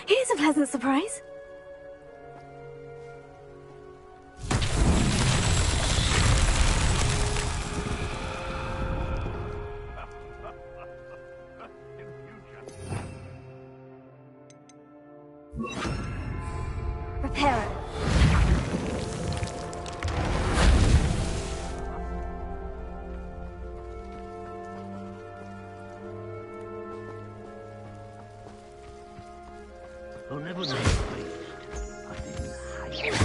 Here's a pleasant surprise. Repair it. I'll never know. I didn't hate it.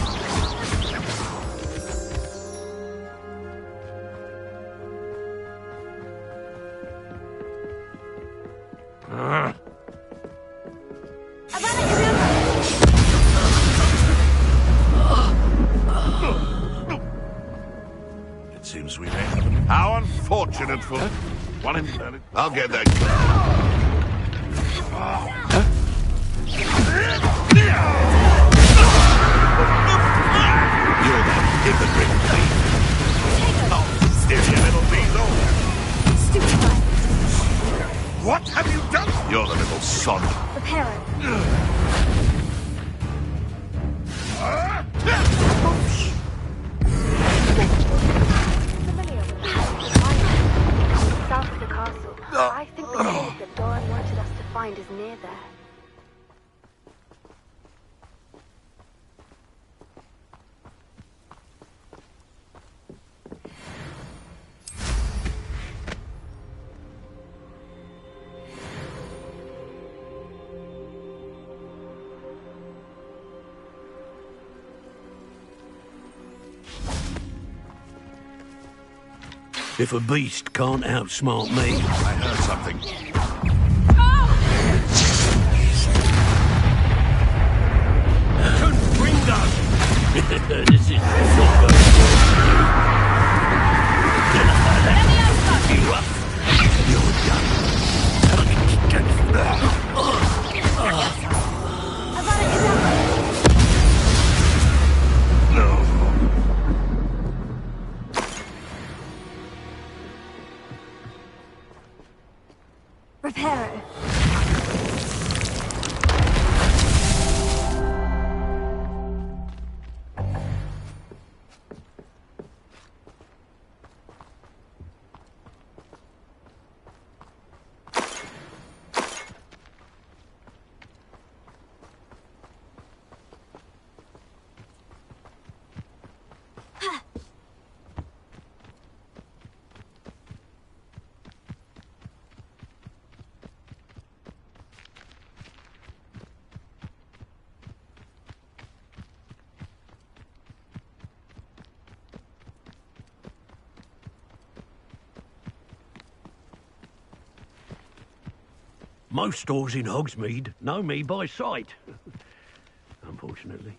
It seems we may have an... How unfortunate for... One in... I'll get that gun. You're that hypocrite thief. Oh, steer your little weasel. Stupefy. What have you done? You're the little sod. Repair it. South of the castle. I think the cave that Doran wanted us to find is near there. If a beast can't outsmart me... I heard something. Couldn't bring them! This is not going to work. You up. You're done. Repair it. Most stores in Hogsmeade know me by sight. Unfortunately.